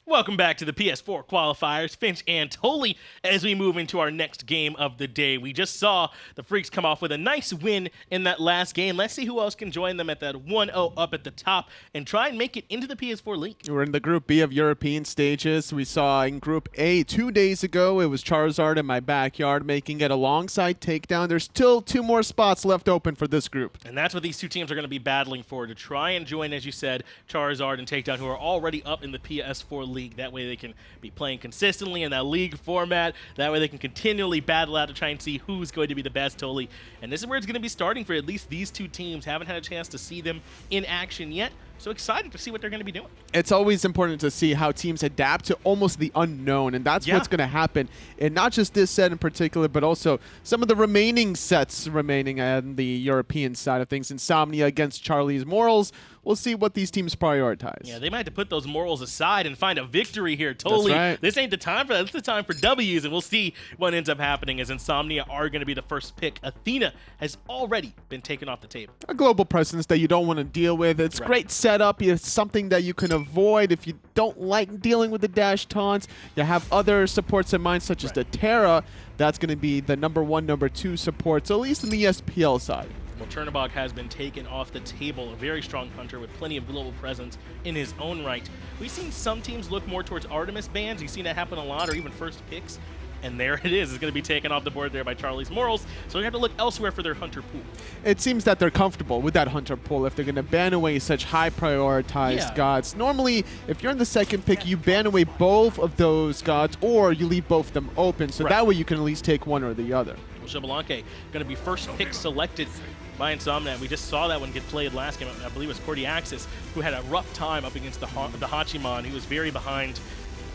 Welcome back to the PS4 Qualifiers, Finch and Tully, as we move into our next game of the day. We just saw the Freaks come off with a nice win in that last game. Let's see who else can join them at that 1-0 up at the top and try and make it into the PS4 League. We're in the Group B of European stages. We saw in Group A 2 days ago, it was Charizard in my backyard making it alongside Takedown. There's still 2 more spots left open for this group. And that's what these two teams are going to be battling for, to try and join, as you said, Charizard and Takedown, who are already up in the PS4 League. That way they can be playing consistently in that league format. That way they can continually battle out to try and see who's going to be the best, Tully. And this is where it's going to be starting for at least these two teams. Haven't had a chance to see them in action yet. So excited to see what they're going to be doing. It's always important to see how teams adapt to almost the unknown, and that's what's going to happen. And not just this set in particular, but also some of the remaining sets remaining on the European side of things. Insomnia against Charlie's Morals. We'll see what these teams prioritize. Yeah, they might have to put those morals aside and find a victory here. Totally. That's right. This ain't the time for that. It's the time for W's, and we'll see what ends up happening as Insomnia are going to be the first pick. Athena has already been taken off the table. A global presence that you don't want to deal with. It's great setup. It's something that you can avoid if you don't like dealing with the dash taunts. You have other supports in mind, such as the Terra. That's going to be the #1, #2 supports, at least in the SPL side. Well, Chernobog has been taken off the table, a very strong hunter with plenty of global presence in his own right. We've seen some teams look more towards Artemis bans. You've seen that happen a lot, or even first picks. And there it is. It's going to be taken off the board there by Charlie's Morals. So we have to look elsewhere for their hunter pool. It seems that they're comfortable with that hunter pool if they're going to ban away such high prioritized gods. Normally, if you're in the second pick, you ban away both of those gods, or you leave both of them open. So that way you can at least take one or the other. Well, Xbalanque going to be first pick selected by Insomnia. We just saw that one get played last game. I believe it was Cordiaxis, who had a rough time up against the Hachiman. He was very behind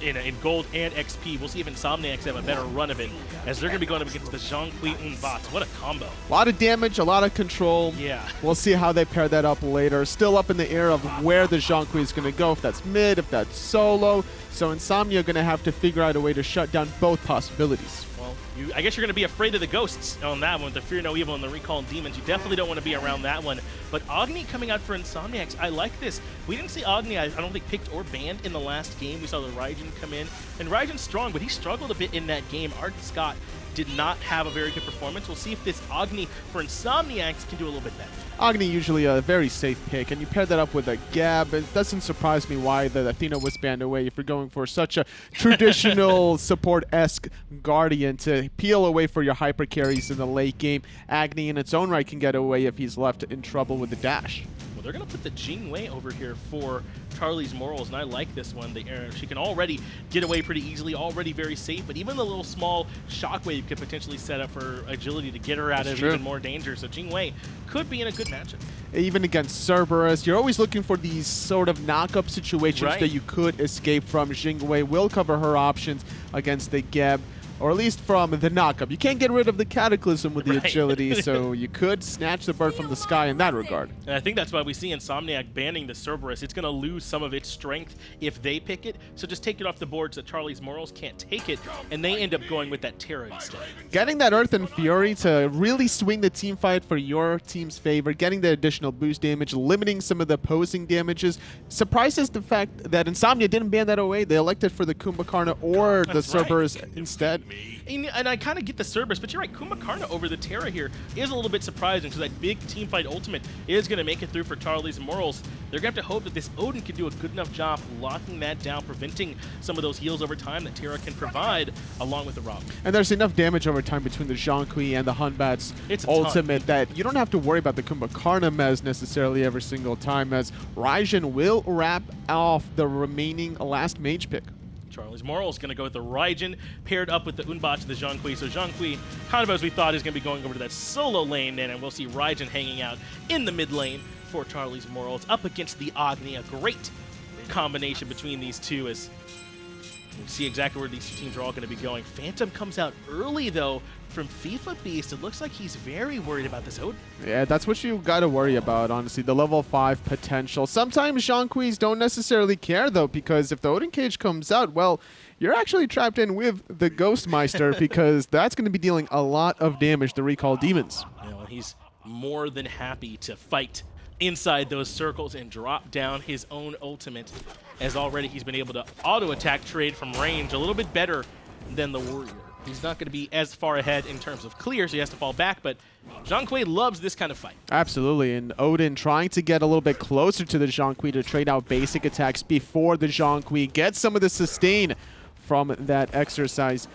in gold and XP. We'll see if Insomniacs have a better run of it, as they're going to be going up against the Zhong and Batz. What a combo. A lot of damage, a lot of control. Yeah. We'll see how they pair that up later. Still up in the air of where the Zhong is going to go, if that's mid, if that's solo. So Insomnia are going to have to figure out a way to shut down both possibilities. Well, I guess you're going to be afraid of the ghosts on that one, the Fear No Evil and the Recall Demons. You definitely don't want to be around that one. But Agni coming out for Insomniacs, I like this. We didn't see Agni, I don't think, picked or banned in the last game. We saw the Raijin come in. And Raijin's strong, but he struggled a bit in that game. Art Scott did not have a very good performance. We'll see if this Agni for Insomniacs can do a little bit better. Agni usually a very safe pick, and you pair that up with a Gab. It doesn't surprise me why the Athena was banned away if you're going for such a traditional support-esque Guardian to peel away for your hyper carries in the late game. Agni in its own right can get away if he's left in trouble with the dash. Well, they're going to put the Jing over here for Charlie's Morals, and I like this one. She can already get away pretty easily, already very safe, but even the little small shockwave could potentially set up for agility to get her out of even more danger. So Jing could be in a good matchup. Even against Cerberus, you're always looking for these sort of knock-up situations that you could escape from. Jing will cover her options against the Geb, or at least from the knockup. You can't get rid of the Cataclysm with the agility, so you could snatch the bird from the sky in that regard. And I think that's why we see Insomniac banning the Cerberus. It's going to lose some of its strength if they pick it, so just take it off the board so Charlie's Morals can't take it, and they end up going with that Terra instead. Getting that Earth and Fury to really swing the team fight for your team's favor, getting the additional boost damage, limiting some of the opposing damages, surprises the fact that Insomnia didn't ban that away. They elected for the Kumbhakarna or the Cerberus instead. And I kind of get the Cerberus, but you're right, Kumbhakarna over the Terra here is a little bit surprising, because that big team fight ultimate is going to make it through for Charlie's Morals. They're going to have to hope that this Odin can do a good enough job locking that down, preventing some of those heals over time that Terra can provide, along with the Rob. And there's enough damage over time between the Zhong and the Hunbat's ultimate that you don't have to worry about the Kumbhakarna mez necessarily every single time, as Raijin will wrap off the remaining last mage pick. Charlie's Morals going to go with the Raijin paired up with the Unbat to the Zhong. So Zhong, kind of as we thought, is going to be going over to that solo lane, and we'll see Raijin hanging out in the mid lane for Charlie's Morals up against the Agni. A great combination between these two, as we see exactly where these two teams are all going to be going. Phantom comes out early, though, from FIFA Beast. It looks like he's very worried about this Odin. Yeah, that's what you got to worry about, honestly, the level 5 potential. Sometimes Zhong don't necessarily care, though, because if the Odin cage comes out, well, you're actually trapped in with the Ghostmeister, because that's going to be dealing a lot of damage to Recall Demons. You know, he's more than happy to fight inside those circles and drop down his own ultimate, as already he's been able to auto-attack trade from range a little bit better than the Warrior. He's not going to be as far ahead in terms of clear, so he has to fall back, but Zhong loves this kind of fight. Absolutely, and Odin trying to get a little bit closer to the Zhong to trade out basic attacks before the Zhong get some of the sustain from that exercise.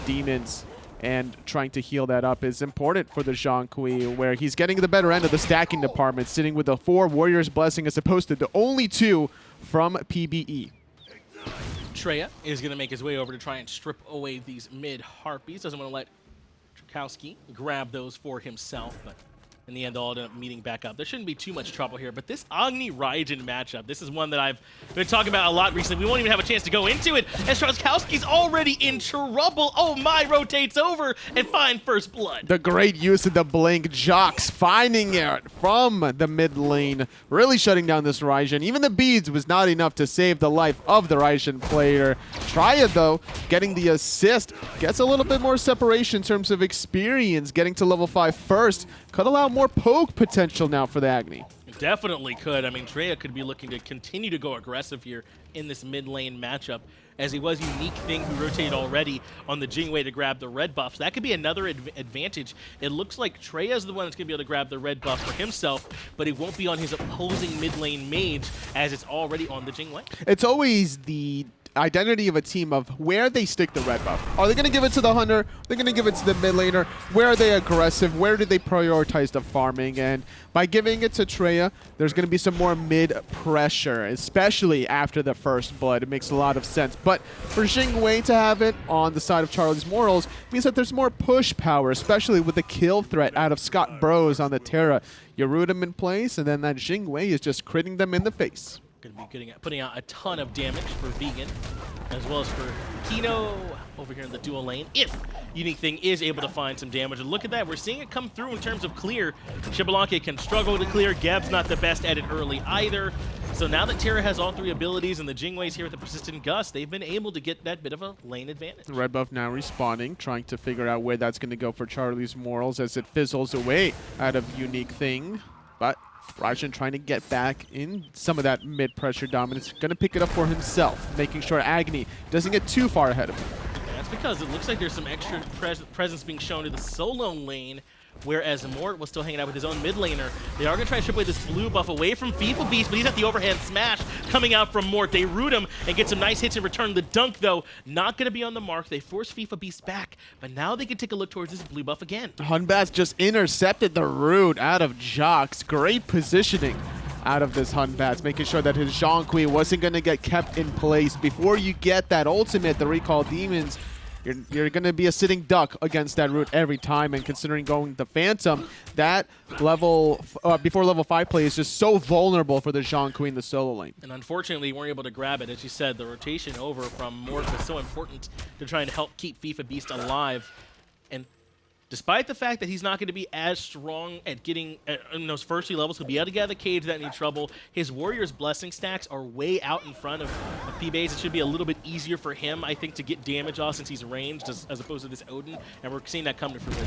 Demons and trying to heal that up is important for the Zhong, where he's getting the better end of the stacking department, sitting with the 4 Warriors Blessing as opposed to the only 2 from PBE. Terra is going to make his way over to try and strip away these mid Harpies. Doesn't want to let TrochowskiX grab those for himself, but in the end, they'll end up meeting back up. There shouldn't be too much trouble here, but this Agni Raijin matchup, this is one that I've been talking about a lot recently. We won't even have a chance to go into it, as TrochowskiX's already in trouble. Oh my, rotates over and find first blood. The great use of the blink. Jhox finding it from the mid lane, really shutting down this Raijin. Even the beads was not enough to save the life of the Raijin player. Trya, though, getting the assist, gets a little bit more separation in terms of experience, getting to level 5 first. Could allow more poke potential now for the Agni. Definitely could. I mean, Terra could be looking to continue to go aggressive here in this mid lane matchup, as he was Unique Thing who rotated already on the Jing to grab the red buff. So that could be another advantage. It looks like Terra is the one that's going to be able to grab the red buff for himself, but it won't be on his opposing mid lane mage, as it's already on the Jing. It's always the identity of a team of where they stick the red buff. Are they going to give it to the hunter? They're going to give it to the mid laner? Where are they aggressive? Where do they prioritize the farming? And by giving it to Terra, there's going to be some more mid pressure, especially after the first blood. It makes a lot of sense. But for Jing to have it on the side of Charlie's Morals means that there's more push power, especially with the kill threat out of Scott Bros on the Terra. You root him in place, and then that Jing is just critting them in the face. Going to be putting out a ton of damage for Vegan, as well as for Kino over here in the dual lane, if Unique Thing is able to find some damage. And look at that, we're seeing it come through in terms of clear. Xbalanque can struggle to clear. Geb's not the best at it early either. So now that Terra has all 3 abilities and the Jingwei's here with the Persistent Gust, they've been able to get that bit of a lane advantage. Red buff now respawning, trying to figure out where that's going to go for Charlie's Morals as it fizzles away out of Unique Thing. But Raijin trying to get back in some of that mid-pressure dominance. Going to pick it up for himself, making sure Agni doesn't get too far ahead of him. That's because it looks like there's some extra presence being shown to the solo lane, whereas Mort was still hanging out with his own mid laner. They are going to try to strip away this blue buff away from FIFA Beast, but he's at the overhand smash coming out from Mort. They root him and get some nice hits in return. The dunk, though, not going to be on the mark. They force FIFA Beast back, but now they can take a look towards this blue buff again. Batz just intercepted the root out of Jhox. Great positioning out of this Batz, making sure that his Zhong wasn't going to get kept in place. Before you get that ultimate, the Recall Demons, you're going to be a sitting duck against that root every time, and considering going the Phantom, that level, before level 5 play is just so vulnerable for the Zhong in the solo lane. And unfortunately, weren't able to grab it. As you said, the rotation over from Mort was so important to trying to help keep FIFA Beast alive. And despite the fact that he's not going to be as strong at getting in those first 3 levels, he'll be able to get out of the cage without any trouble. His Warrior's Blessing stacks are way out in front of P-Base. It should be a little bit easier for him, I think, to get damage off since he's ranged as opposed to this Odin, and we're seeing that come to fruition.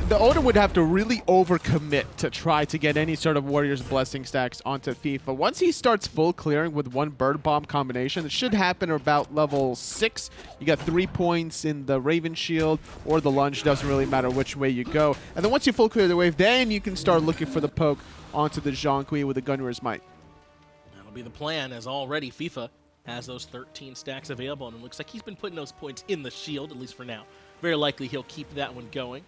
The Odin would have to really overcommit to try to get any sort of Warrior's Blessing stacks onto FIFA. Once he starts full clearing with 1 Bird Bomb combination, it should happen about level 6. You got 3 points in the Raven Shield or the Lunge, doesn't really matter which way you go. And then once you full clear the wave, then you can start looking for the poke onto the Zhong with a Gunner's Might. That'll be the plan, as already FIFA has those 13 stacks available, and it looks like he's been putting those points in the shield, at least for now. Very likely he'll keep that one going.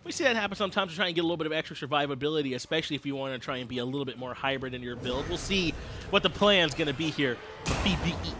We see that happen sometimes to try and get a little bit of extra survivability, especially if you want to try and be a little bit more hybrid in your build. We'll see what the plan's going to be here for PBE.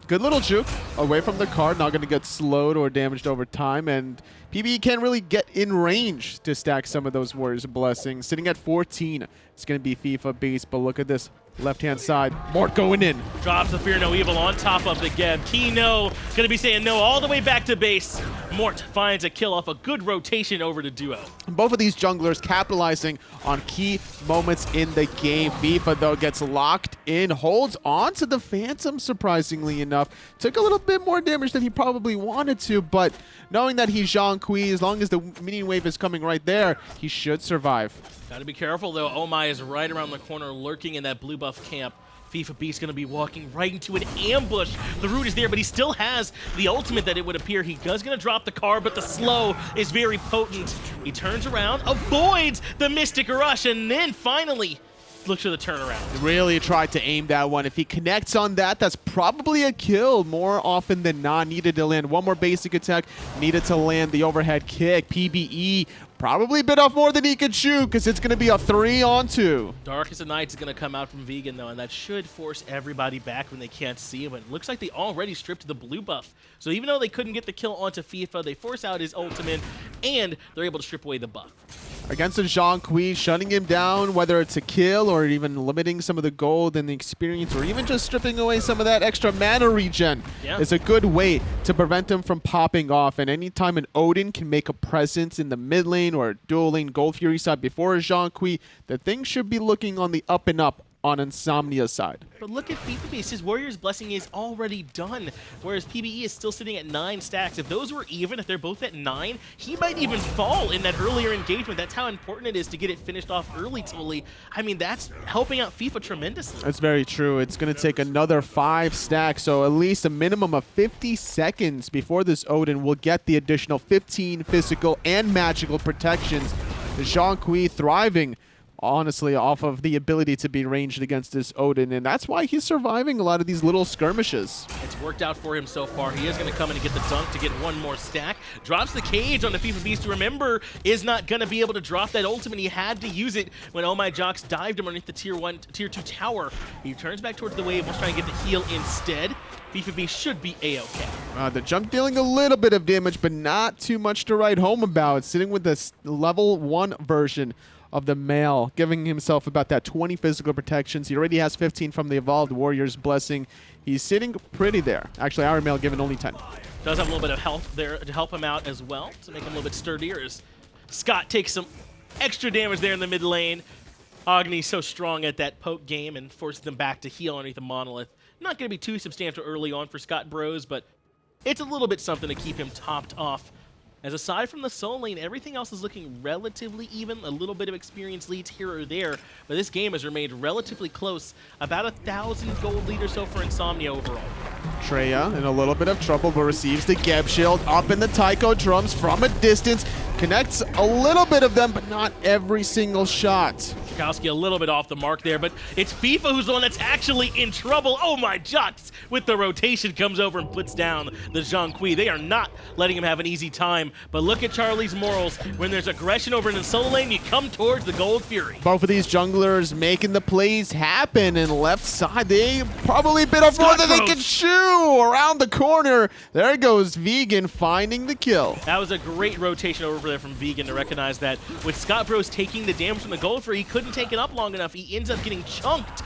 Good little juke away from the card, not going to get slowed or damaged over time, and PBE can't really get in range to stack some of those Warriors' Blessings. Sitting at 14, it's going to be FIFA Beast, but look at this left-hand side. Mort going in. Drops the Fear No Evil on top of the Geb. Kino going to be saying no all the way back to base. Mort finds a kill off a good rotation over to Duo. Both of these junglers capitalizing on key moments in the game. FIFA, though, gets locked in, holds on to the Phantom, surprisingly enough. Took a little bit more damage than he probably wanted to, but knowing that he's Zhong, as long as the minion wave is coming right there, he should survive. Gotta be careful, though. OhMy is right around the corner, lurking in that blue buff camp. FIFA Beast's going to be walking right into an ambush. The root is there, but he still has the ultimate that it would appear. He does going to drop the car, but the slow is very potent. He turns around, avoids the Mystic Rush, and then finally looks for the turnaround. Really tried to aim that one. If he connects on that, that's probably a kill more often than not. Needed to land one more basic attack, needed to land the overhead kick. PBE probably bit off more than he could chew because it's going to be a 3-on-2. Darkest of Nights is going to come out from Vegan, though, and that should force everybody back when they can't see him. But it looks like they already stripped the blue buff. So even though they couldn't get the kill onto FIFA, they force out his ultimate, and they're able to strip away the buff. Against a Zhong, shutting him down, whether it's a kill or even limiting some of the gold and the experience, or even just stripping away some of that extra mana regen, is a good way to prevent him from popping off. And anytime an Odin can make a presence in the mid lane or dual lane Gold Fury side before a Zhong, the thing should be looking on the up and up on Insomnia's side. But look at FIFA Beast. His Warrior's Blessing is already done, whereas PBE is still sitting at 9 stacks. If those were even, if they're both at 9, he might even fall in that earlier engagement. That's how important it is to get it finished off early, Tully. I mean, that's helping out FIFA tremendously. That's very true. It's going to take another 5 stacks, so at least a minimum of 50 seconds before this Odin will get the additional 15 physical and magical protections. The Zhong thriving, honestly, off of the ability to be ranged against this Odin, and that's why he's surviving a lot of these little skirmishes. It's worked out for him so far. He is going to come in and get the dunk to get one more stack. Drops the cage on the FIFA Beast, to remember, is not going to be able to drop that ultimate. He had to use it when OhMyJhox dived him underneath the tier 2 tower. He turns back towards the wave, wants to try and get the heal instead. FIFA Beast should be A-okay. The jump dealing a little bit of damage, but not too much to write home about. Sitting with this level 1 version of the male, giving himself about that 20 physical protections. He already has 15 from the Evolved Warrior's Blessing. He's sitting pretty there. Actually, our male given only 10. Does have a little bit of health there to help him out as well, to make him a little bit sturdier, as Scott takes some extra damage there in the mid lane. Agni so strong at that poke game and forces them back to heal underneath the monolith. Not going to be too substantial early on for Scott Bros, but it's a little bit something to keep him topped off. As aside from the soul lane, everything else is looking relatively even. A little bit of experience leads here or there, but this game has remained relatively close. About 1,000 gold lead or so for Insomnia overall. Treya in a little bit of trouble, but receives the Geb Shield up in the Taiko drums from a distance. Connects a little bit of them, but not every single shot. Trochowski a little bit off the mark there, but it's FIFA who's the one that's actually in trouble. OhMyJhox with the rotation comes over and puts down the Zhong. They are not letting him have an easy time, but look at Charlie's morals. When there's aggression over in the solo lane, you come towards the Gold Fury. Both of these junglers making the plays happen, and left side, they probably bit off more than they could chew. Around the corner, there goes Vegan finding the kill. That was a great rotation over there from Vegan to recognize that with Scott Bros taking the damage from the Gold Fury, he couldn't take it up long enough. He ends up getting chunked.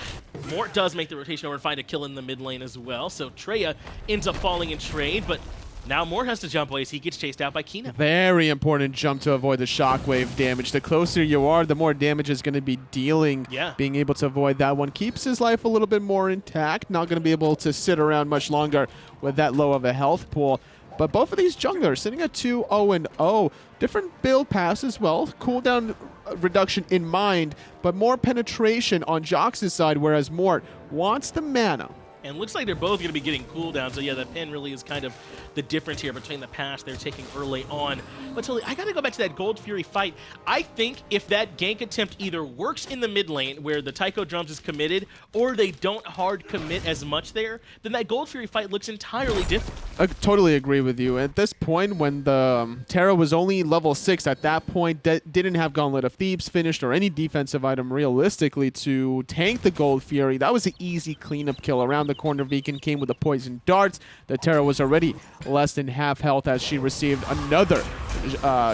Mort does make the rotation over and find a kill in the mid lane as well, so Treya ends up falling in trade, but now Mort has to jump away, so he gets chased out by Kina. Very important jump to avoid the shockwave damage. The closer you are, the more damage is going to be dealing. Yeah. Being able to avoid that one keeps his life a little bit more intact. Not going to be able to sit around much longer with that low of a health pool. But both of these junglers sitting at 2-0-0. Different build paths as well. Cooldown reduction in mind, but more penetration on Jox's side, whereas Mort wants the mana. And looks like they're both going to be getting cooldown, so yeah, that pin really is kind of the difference here between the pass they're taking early on. But Tully, I got to go back to that Gold Fury fight. I think if that gank attempt either works in the mid lane, where the Taiko drums is committed, or they don't hard commit as much there, then that Gold Fury fight looks entirely different. I totally agree with you. At this point, when the Terra was only level 6, at that point, didn't have Gauntlet of Thebes finished or any defensive item realistically to tank the Gold Fury. That was an easy cleanup kill around the the corner. Vegan came with the poison darts. The Terra was already less than half health as she received another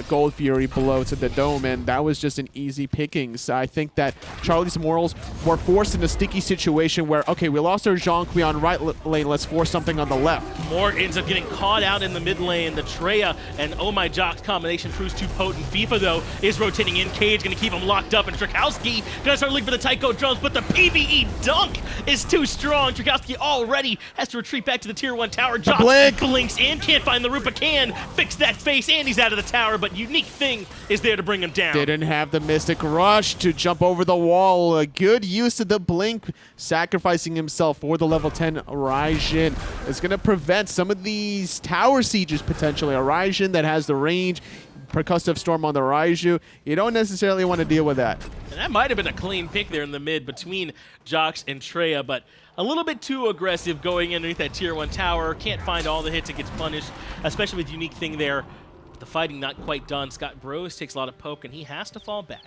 Gold Fury blow to the dome, and that was just an easy pickings. I think that Charlie's Morals were forced in a sticky situation where, okay, we lost our Zhong on right lane, let's force something on the left. Mort ends up getting caught out in the mid lane. The Terra and OhMyJhox combination proves too potent. FIFA, though, is rotating in. Cage going to keep him locked up, and Trochowski going to start looking for the Tycho drones, but the PvE dunk is too strong. Trochowski already has to retreat back to the tier 1 tower. JhoX blinks in, can't find the root, but can fix that face, and he's out of the tower, but Unique Thing is there to bring him down. Didn't have the Mystic Rush to jump over the wall. A good use of the blink, sacrificing himself for the level 10 Raijin. Is going to prevent some of these tower sieges potentially. A Raijin that has the range, percussive storm on the Raiju. You don't necessarily want to deal with that. And that might have been a clean pick there in the mid between JhoX and Terra, but a little bit too aggressive going underneath that tier 1 tower. Can't find all the hits and gets punished, especially with Unique Thing there. But the fighting not quite done. Scott Bros takes a lot of poke, and he has to fall back.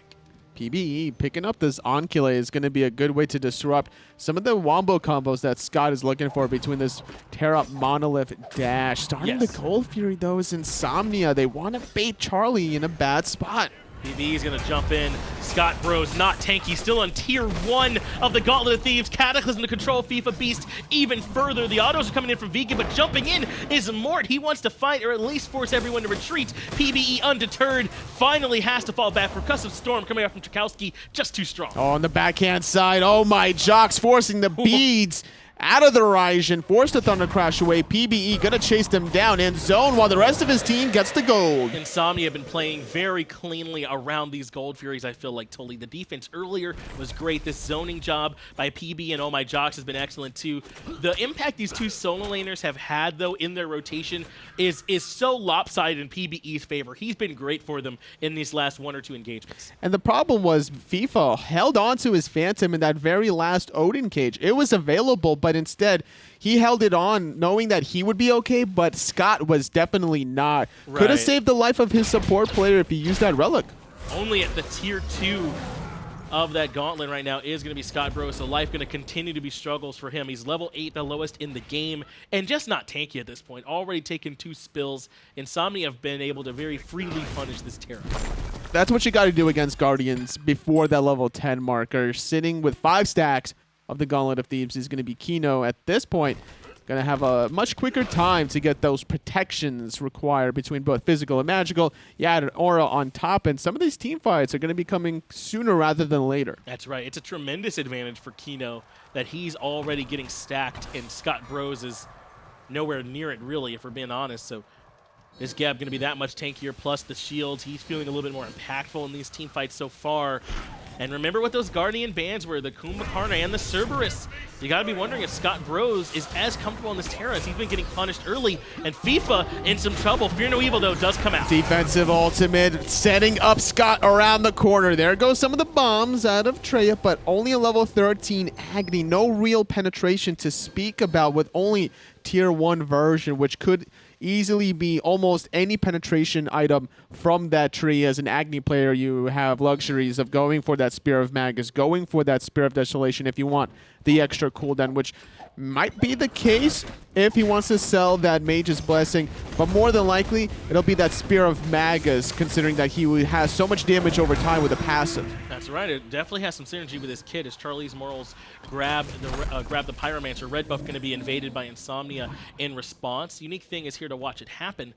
PBE picking up this Onkile is going to be a good way to disrupt some of the wombo combos that Scott is looking for between this Terra Monolith dash. Starting the Gold Fury, though, is Insomnia. They want to bait Charlie in a bad spot. PB is going to jump in. Scott Bros not tanky, still on tier 1 of the Gauntlet of Thieves. Cataclysm to control FIFA Beast even further. The autos are coming in from Vegan, but jumping in is Mort. He wants to fight or at least force everyone to retreat. PBE undeterred, finally has to fall back. Percussive Storm coming out from Trochowski, just too strong. Oh, on the backhand side, OhMyJhox forcing the beads out of the Raijin, forced the Thunder Crash away. PBE gonna chase them down in zone while the rest of his team gets the gold. Insomnia have been playing very cleanly around these Gold Furies, I feel like, Tully. The defense earlier was great. This zoning job by PB and OhMyJhox has been excellent too. The impact these two solo laners have had, though, in their rotation is so lopsided in PBE's favor. He's been great for them in these last 1 or 2 engagements. And the problem was FIFA held on to his Phantom in that very last Odin cage. It was available, but instead he held it on knowing that he would be okay, but Scott was definitely not. Right. Could have saved the life of his support player if he used that relic. Only at the tier 2 of that gauntlet right now is going to be Scott Bros, so life going to continue to be struggles for him. He's level 8, the lowest in the game, and just not tanky at this point. Already taken 2 spills. Insomnia have been able to very freely punish this Terra. That's what you got to do against Guardians before that level 10 marker. Sitting with 5 stacks of the Gauntlet of Thieves is going to be Kino at this point. Going to have a much quicker time to get those protections required between both physical and magical. You add an aura on top, and some of these team fights are going to be coming sooner rather than later. That's right. It's a tremendous advantage for Kino that he's already getting stacked, and Scott Bros is nowhere near it, really, if we're being honest. So this Gab going to be that much tankier, plus the shields. He's feeling a little bit more impactful in these team fights so far. And remember what those Guardian bands were, the Kumbhakarna and the Cerberus. You got to be wondering if Scott Bros is as comfortable in this Terra as he's been getting punished early. And FIFA in some trouble. Fear no evil, though, does come out. Defensive ultimate, setting up Scott around the corner. There goes some of the bombs out of Terra, but only a level 13 Agni. No real penetration to speak about with only tier 1 version, which could easily be almost any penetration item from that tree. As an Agni player, you have luxuries of going for that Spear of Magus, going for that Spear of Desolation if you want the extra cooldown, which might be the case if he wants to sell that Mage's Blessing, but more than likely, it'll be that Spear of Magus, considering that he has so much damage over time with a passive. That's right. It definitely has some synergy with his kit as Charlie's Morals grab the Pyromancer. Red buff going to be invaded by Insomnia in response. Unique Thing is here to watch it happen.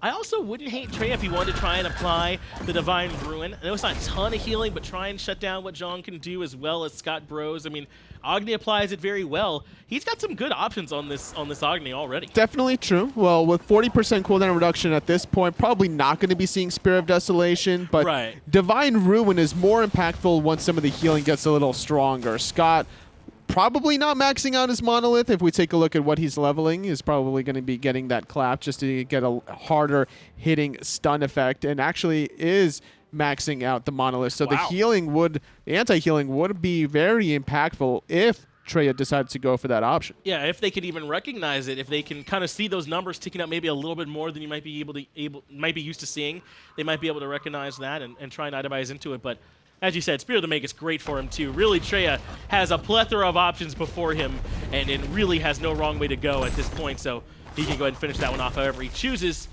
I also wouldn't hate Trey if he wanted to try and apply the Divine Ruin. I know it's not a ton of healing, but try and shut down what Zhong can do as well as Scott Bros. I mean, Agni applies it very well. He's got some good options on this Agni already. Definitely true. Well, with 40% cooldown reduction at this point, probably not going to be seeing Spear of Desolation, but right. Divine Ruin is more impactful once some of the healing gets a little stronger. Scott probably not maxing out his Monolith. If we take a look at what he's leveling, is probably going to be getting that clap just to get a harder hitting stun effect, and actually is maxing out the Monolith. So wow. the anti-healing would be very impactful if Terra decides to go for that option. Yeah, if they could even recognize it, if they can kind of see those numbers ticking up maybe a little bit more than you might be used to seeing, they might be able to recognize that and try and itemize into it. But As you said, Spear of the Magus great for him too. Really, Treya has a plethora of options before him, and it really has no wrong way to go at this point, so he can go ahead and finish that one off however he chooses.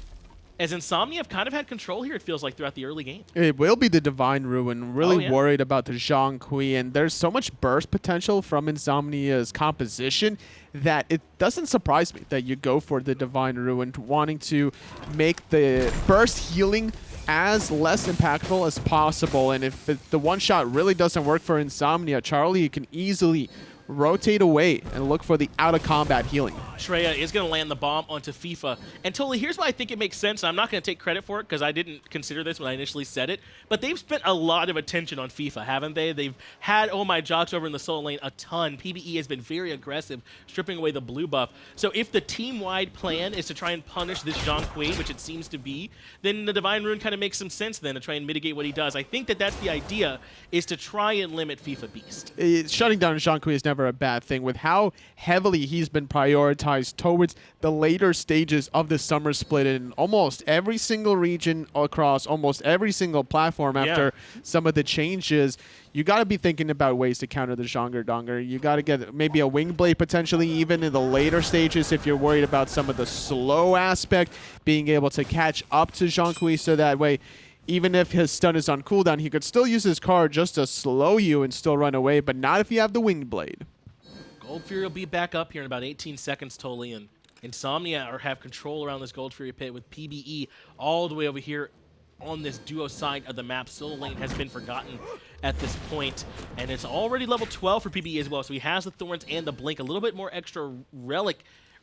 As Insomnia have kind of had control here, it feels like, throughout the early game. It will be the Divine Ruin. Really worried about the Zhong, and there's so much burst potential from Insomnia's composition that it doesn't surprise me that you go for the Divine Ruin, wanting to make the burst healing as less impactful as possible. And if the one-shot really doesn't work for Insomnia, Charlie can easily rotate away and look for the out-of-combat healing. Treya is going to land the bomb onto FIFA. And totally, here's why I think it makes sense. I'm not going to take credit for it because I didn't consider this when I initially said it. But they've spent a lot of attention on FIFA, haven't they? They've had OhMyJhox over in the solo lane a ton. PBE has been very aggressive, stripping away the blue buff. So if the team-wide plan is to try and punish this Zhong, which it seems to be, then the Divine Rune kind of makes some sense then to try and mitigate what he does. I think that that's the idea, is to try and limit FIFA Beast. Shutting down Zhong is never a bad thing. With how heavily he's been prioritized towards the later stages of the summer split in almost every single region across almost every single platform after some of the changes, you got to be thinking about ways to counter the Zhonger Donger. You got to get maybe a Wing Blade potentially even in the later stages if you're worried about some of the slow aspect, being able to catch up to Zhong so that way even if his stun is on cooldown, he could still use his card just to slow you and still run away, but not if you have the Wing Blade. Gold Fury will be back up here in about 18 seconds totally, and Insomnia have control around this Gold Fury pit with PBE all the way over here on this duo side of the map. Solo lane has been forgotten at this point, and it's already level 12 for PBE as well, so he has the Thorns and the Blink, a little bit more extra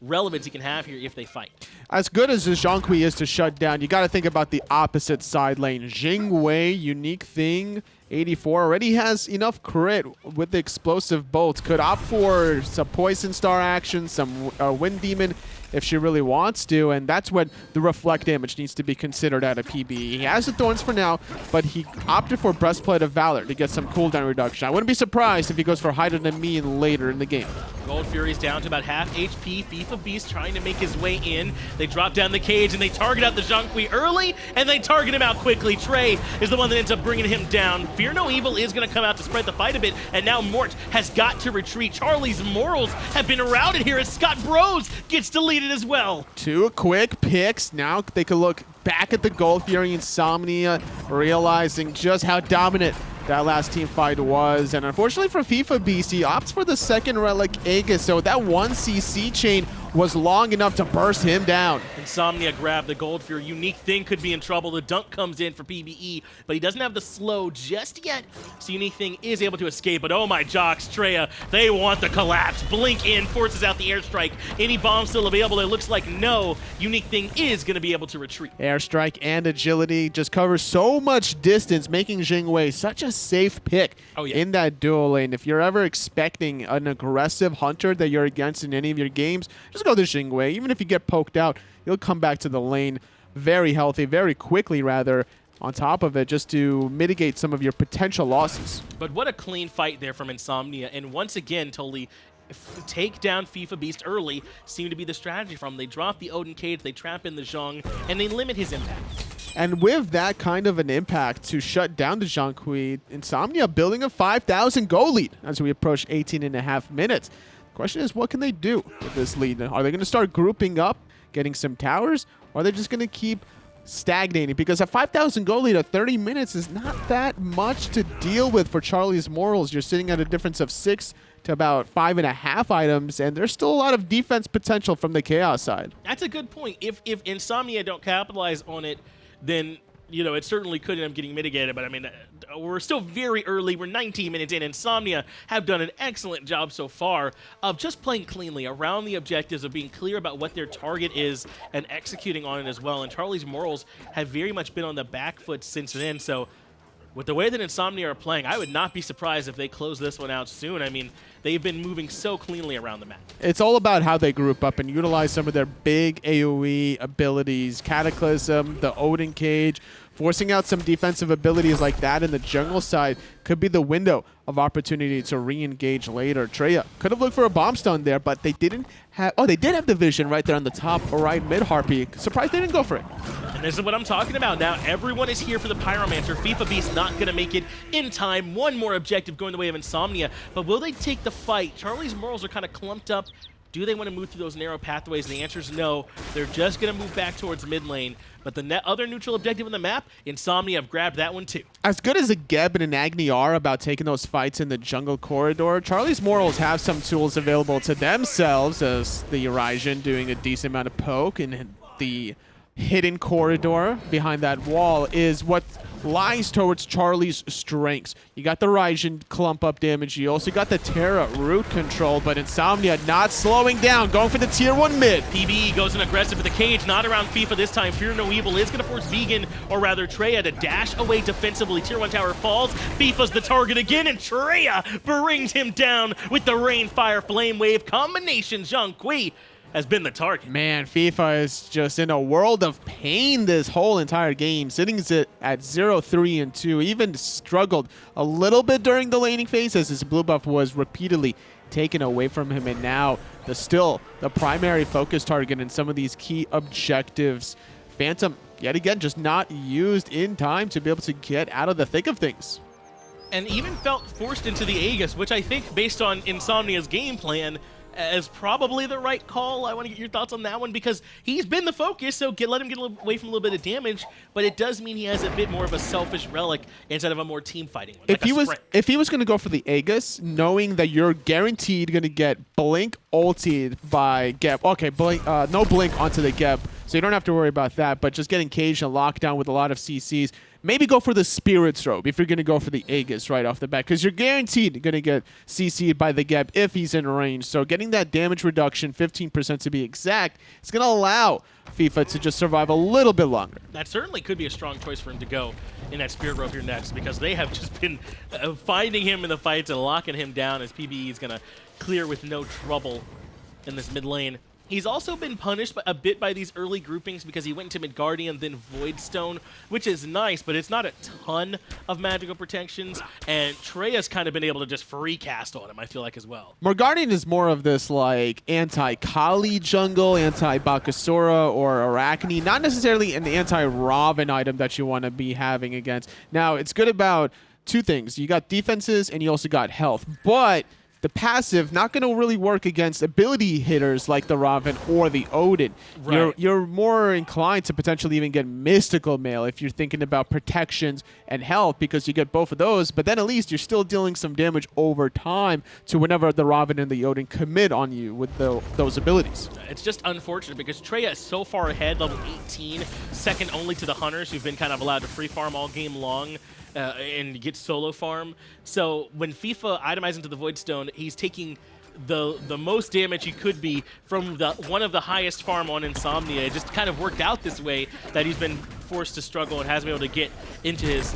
relevance he can have here if they fight. As good as this Zhong is to shut down, you got to think about the opposite side lane. Jing Wei, unique thing, 84, already has enough crit with the explosive bolts. Could opt for some Poison Star action, some Wind Demon if she really wants to, and that's when the reflect damage needs to be considered out of PBE. He has the Thorns for now, but he opted for Breastplate of Valor to get some cooldown reduction. I wouldn't be surprised if he goes for Hide and Mean later in the game. Gold Fury's down to about half HP. FIFA Beast trying to make his way in. They drop down the cage and they target out the Zhong early, and they target him out quickly. Trey is the one that ends up bringing him down. Fear No Evil is going to come out to spread the fight a bit, and now Mort has got to retreat. Charlie's morals have been routed here as Scott Bros gets deleted as well. 2 quick picks. Now they can look back at the Gold Fury Insomnia, realizing just how dominant that last team fight was. And unfortunately for FIFA Beast, he opts for the second Relic Aegis, so that 1 CC chain was long enough to burst him down. Insomnia grabbed the Gold Fury. Unique Thing could be in trouble. The dunk comes in for PBE, but he doesn't have the slow just yet, so Unique Thing is able to escape. But OhMyJhox, Treya, they want the collapse. Blink in, forces out the airstrike. Any bomb still available? It looks like no. Unique Thing is going to be able to retreat. Airstrike and agility just covers so much distance, making Jing Wei such a safe pick in that duo lane. If you're ever expecting an aggressive hunter that you're against in any of your games, just go to Jing Wei. Even if you get poked out, you'll come back to the lane very healthy, very quickly rather, on top of it, just to mitigate some of your potential losses. But what a clean fight there from Insomnia, and once again, totally take down FIFA Beast early seemed to be the strategy from. They drop the Odin cage, they trap in the Zhong, and they limit his impact. And with that kind of an impact to shut down the Zhong, Insomnia building a 5,000 goal lead as we approach 18.5 minutes. The question is, what can they do with this lead? Are they going to start grouping up, getting some towers, or are they just going to keep stagnating? Because a 5,000 goal lead at 30 minutes is not that much to deal with for Charlie's morals. You're sitting at a difference of 6 to about 5.5 items, and there's still a lot of defense potential from the Chaos side. That's a good point. If Insomnia don't capitalize on it, then it certainly could end up getting mitigated, but I mean, we're still very early. We're 19 minutes in. Insomnia have done an excellent job so far of just playing cleanly around the objectives, of being clear about what their target is and executing on it as well. And Charlie's morals have very much been on the back foot since then, so with the way that Insomnia are playing, I would not be surprised if they close this one out soon. I mean, they've been moving so cleanly around the map. It's all about how they group up and utilize some of their big AoE abilities. Cataclysm, the Odin cage, forcing out some defensive abilities like that in the jungle side could be the window of opportunity to re-engage later. Treya could have looked for a bomb stone there, but they didn't have... Oh, they did have the vision right there on the top right mid Harpy. Surprised they didn't go for it. And this is what I'm talking about now. Everyone is here for the Pyromancer. FIFA Beast not going to make it in time. One more objective going the way of Insomnia. But will they take the fight? Charlie's morals are kind of clumped up. Do they want to move through those narrow pathways? And the answer is no. They're just going to move back towards mid lane. But the other neutral objective on the map, Insomnia have grabbed that one too. As good as a Geb and an Agni are about taking those fights in the jungle corridor, Charlie's morals have some tools available to themselves, as the Raijin doing a decent amount of poke, and the hidden corridor behind that wall is what lies towards Charlie's strengths. You got the Raijin clump up damage. You also got the Terra root control, but Insomnia not slowing down, going for the tier 1 mid. PBE goes in aggressive with the cage, not around FIFA this time. Fear no evil is going to force Vegan, or rather Treya, to dash away defensively. Tier 1 tower falls. FIFA's the target again, and Treya brings him down with the rain, fire, flame wave combination. Zhong has been the target. Man, FIFA is just in a world of pain this whole entire game, sitting at 0-3-2, even struggled a little bit during the laning phase as his blue buff was repeatedly taken away from him, and now still the primary focus target in some of these key objectives. Phantom, yet again, just not used in time to be able to get out of the thick of things. And even felt forced into the Aegis, which I think, based on Insomnia's game plan, is probably the right call. I want to get your thoughts on that one, because he's been the focus, so let him get away from a little bit of damage, but it does mean he has a bit more of a selfish relic instead of a more team fighting one. If he was going to go for the Aegis, knowing that you're guaranteed going to get Blink ultied by Geb. Okay, Blink, no Blink onto the Geb, so you don't have to worry about that, but just getting caged and locked down with a lot of CCs. Maybe go for the Spirit's Robe if you're going to go for the Aegis right off the bat, because you're guaranteed going to get CC'd by the Geb if he's in range. So getting that damage reduction, 15% to be exact, is going to allow FIFA to just survive a little bit longer. That certainly could be a strong choice for him to go in that Spirit Robe here next, because they have just been finding him in the fights and locking him down, as PBE is going to clear with no trouble in this mid lane. He's also been punished a bit by these early groupings because he went into Midgardian, then Voidstone, which is nice, but it's not a ton of magical protections, and Treya's kind of been able to just free cast on him, I feel like, as well. Midgardian is more of this, like, anti-Kali jungle, anti-Bakasura or Arachne, not necessarily an anti-Raven item that you want to be having against. Now, it's good about two things. You got defenses, and you also got health, but the passive not going to really work against ability hitters like the Raven or the Odin. Right. You're more inclined to potentially even get Mystical Mail if you're thinking about protections and health, because you get both of those, but then at least you're still dealing some damage over time to whenever the Raven and the Odin commit on you with those abilities. It's just unfortunate because Treya is so far ahead, level 18, second only to the Hunters, who've been kind of allowed to free farm all game long. And get solo farm. So when FIFA itemizes into the Voidstone, he's taking the most damage he could be from one of the highest farm on Insomnia. It just kind of worked out this way that he's been forced to struggle and hasn't been able to get into his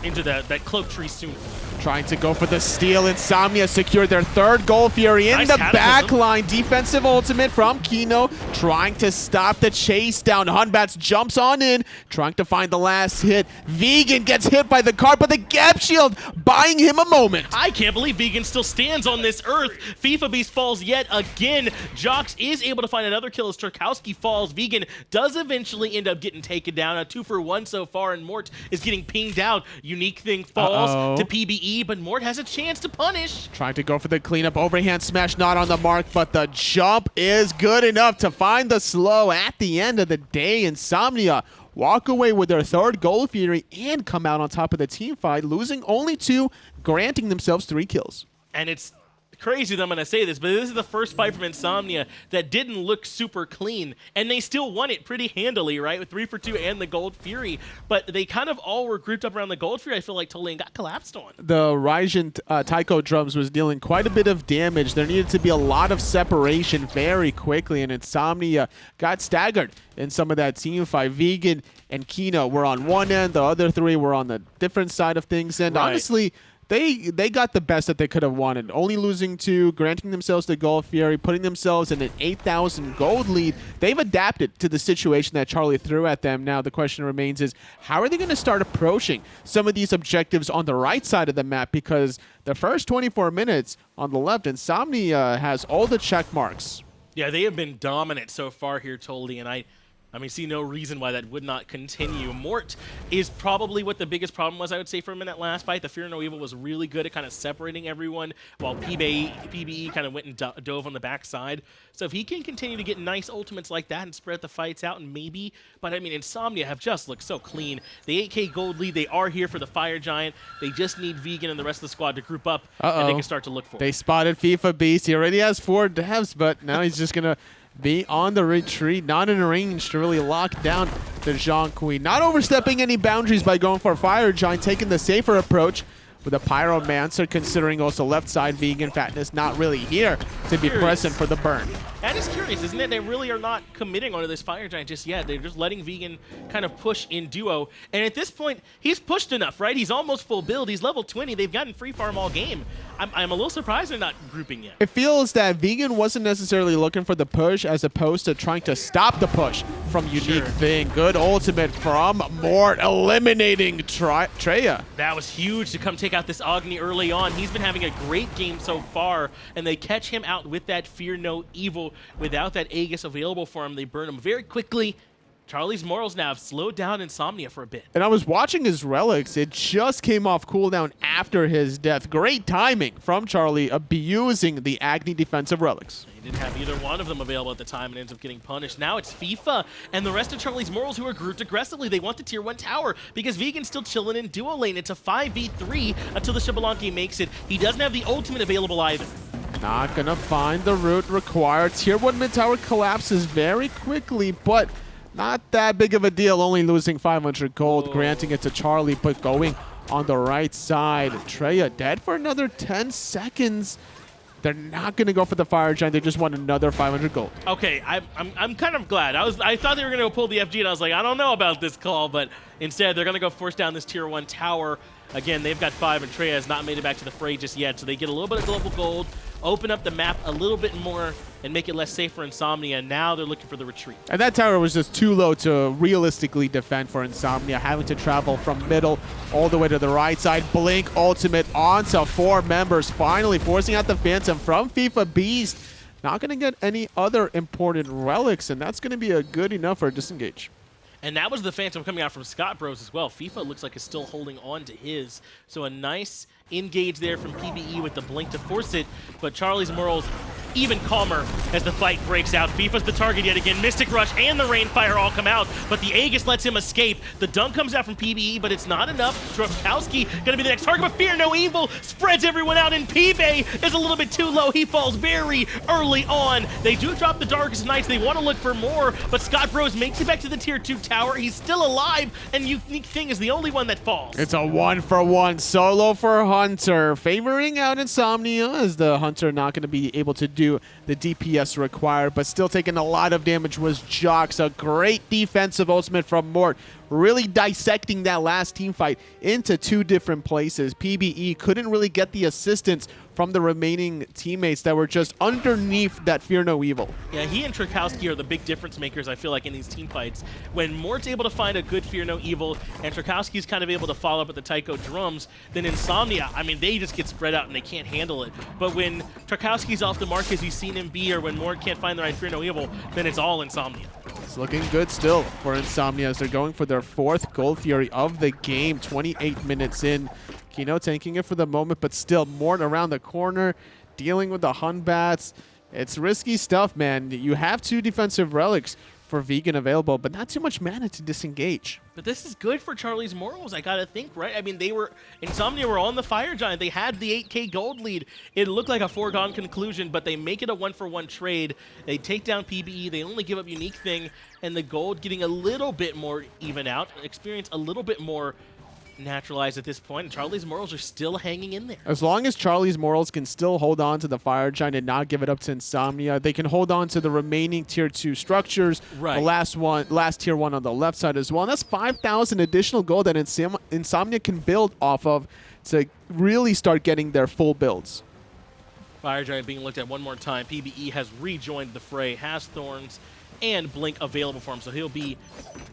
into that cloak tree soon. Trying to go for the steal. Insomnia secured their third Gold Fury in the back line. Defensive ultimate from Kino, trying to stop the chase down. Batz jumps on in, trying to find the last hit. Vegan gets hit by the card, but the Gap Shield buying him a moment. I can't believe Vegan still stands on this earth. FIFA Beast falls yet again. Jox is able to find another kill as Trochowski falls. Vegan does eventually end up getting taken down. A 2-for-1 so far, and Mort is getting pinged out. Unique Thing falls to PBE, but Mort has a chance to punish. Trying to go for the cleanup. Overhand smash not on the mark, but the jump is good enough to find the slow at the end of the day. Insomnia walk away with their third Gold Fury and come out on top of the team fight, losing only 2, granting themselves 3 kills. And it's crazy that I'm going to say this, but this is the first fight from Insomnia that didn't look super clean, and they still won it pretty handily, right, with 3-for-2 and the Gold Fury, but they kind of all were grouped up around the Gold Fury, I feel like, totally, and got collapsed on. The Raijin Taiko drums was dealing quite a bit of damage. There needed to be a lot of separation very quickly, and Insomnia got staggered in some of that team fight. Vegan and Kino were on one end, the other 3 were on the different side of things, and honestly, They got the best that they could have wanted, only losing 2, granting themselves the Gold Fury, putting themselves in an 8,000 gold lead. They've adapted to the situation that Charlie threw at them. Now the question remains is, how are they going to start approaching some of these objectives on the right side of the map? Because the first 24 minutes on the left, Insomnia has all the check marks. Yeah, they have been dominant so far here, Tolly, and I mean, see no reason why that would not continue. Mort is probably what the biggest problem was, I would say, for him in that last fight. The Fear No Evil was really good at kind of separating everyone, while PBE kind of went and dove on the backside. So if he can continue to get nice ultimates like that and spread the fights out, and maybe, but I mean, Insomnia have just looked so clean. The 8K gold lead, they are here for the Fire Giant. They just need Vegan and the rest of the squad to group up, and they can start to look for it. They spotted FIFA Beast. He already has 4 devs, but now he's just going to be on the retreat, not in range to really lock down the Zhong. Not overstepping any boundaries by going for a Fire Giant, taking the safer approach with a Pyromancer, considering also left side VeganFatness not really here to be present for the burn. That is curious, isn't it? They really are not committing onto this Fire Giant just yet. They're just letting Vegan kind of push in duo. And at this point, he's pushed enough, right? He's almost full build. He's level 20. They've gotten free farm all game. I'm a little surprised they're not grouping yet. It feels that Vegan wasn't necessarily looking for the push as opposed to trying to stop the push from Unique Thing. Good ultimate from Mort, eliminating Terra. That was huge to come take out this Agni early on. He's been having a great game so far, and they catch him out with that Fear No Evil. Without that Aegis available for him, they burn him very quickly. Charlie's morals now have slowed down Insomnia for a bit. And I was watching his relics. It just came off cooldown after his death. Great timing from Charlie, abusing the Agni defensive relics. He didn't have either one of them available at the time and ends up getting punished. Now it's FIFA and the rest of Charlie's morals who are grouped aggressively. They want the tier 1 tower because Vegan's still chilling in duo lane. It's a 5v3 until the Xbalanque makes it. He doesn't have the ultimate available either. Not gonna find the route required. Tier 1 mid tower collapses very quickly, but not that big of a deal, only losing 500 gold, granting it to Charlie, but going on the right side. Terra dead for another 10 seconds. They're not going to go for the Fire Giant. They just want another 500 gold. Okay, I'm kind of glad. I thought they were going to pull the FG, and I was like, I don't know about this call, but instead they're going to go force down this tier 1 tower. Again, they've got 5, and Terra has not made it back to the fray just yet, so they get a little bit of global gold, open up the map a little bit more, and make it less safe for Insomnia. Now they're looking for the retreat. And that tower was just too low to realistically defend for Insomnia, having to travel from middle all the way to the right side. Blink ultimate onto 4 members, finally forcing out the Phantom from FIFA Beast. Not going to get any other important relics, and that's going to be a good enough for a disengage. And that was the Phantom coming out from Scott Bros as well. FIFA looks like is still holding on to his. So a nice engage there from PBE with the blink to force it, but Charlie's morals even calmer as the fight breaks out. FIFA's the target yet again. Mystic Rush and the Rainfire all come out, but the Aegis lets him escape. The dunk comes out from PBE, but it's not enough. Trochowski gonna be the next target, but Fear No Evil spreads everyone out, and PB is a little bit too low. He falls very early on. They do drop the Darkest Nights. They want to look for more, but Scott Bros makes it back to the tier 2 tower. He's still alive, and Unique Thing is the only one that falls. It's a 1-for-1 solo for Hunter, favoring out Insomnia, as the Hunter not going to be able to do the DPS required, but still taking a lot of damage was Jhox. A great defensive ultimate from Mort, really dissecting that last team fight into 2 different places. PBE couldn't really get the assistance from the remaining teammates that were just underneath that Fear No Evil. Yeah, he and Trochowski are the big difference makers, I feel like, in these team fights. When Mort's able to find a good Fear No Evil and Trochowski's kind of able to follow up with the Taiko drums, then Insomnia, I mean, they just get spread out and they can't handle it. But when Trochowski's off the mark as you've seen him be, or when Mort can't find the right Fear No Evil, then it's all Insomnia. It's looking good still for Insomnia as they're going for their 4th Gold Fury of the game, 28 minutes in. Kino tanking it for the moment, but still Mort around the corner, dealing with the Hun Bats. It's risky stuff, man. You have 2 defensive relics for Vegan available, but not too much mana to disengage. But this is good for Charlie's morals, I gotta think, right? I mean, Insomnia were on the Fire Giant. They had the 8K gold lead. It looked like a foregone conclusion, but they make it a 1-for-1 trade. They take down PBE. They only give up Unique Thing, and the gold getting a little bit more even out, experience a little bit more naturalized at this point, and Charlie's morals are still hanging in there. As long as Charlie's morals can still hold on to the Fire Giant and not give it up to Insomnia, they can hold on to the remaining tier 2 structures. Right. The last tier 1 on the left side as well. And that's 5,000 additional gold that Insomnia can build off of to really start getting their full builds. Fire Giant being looked at one more time. PBE has rejoined the fray, has Thorns and Blink available for him, so he'll be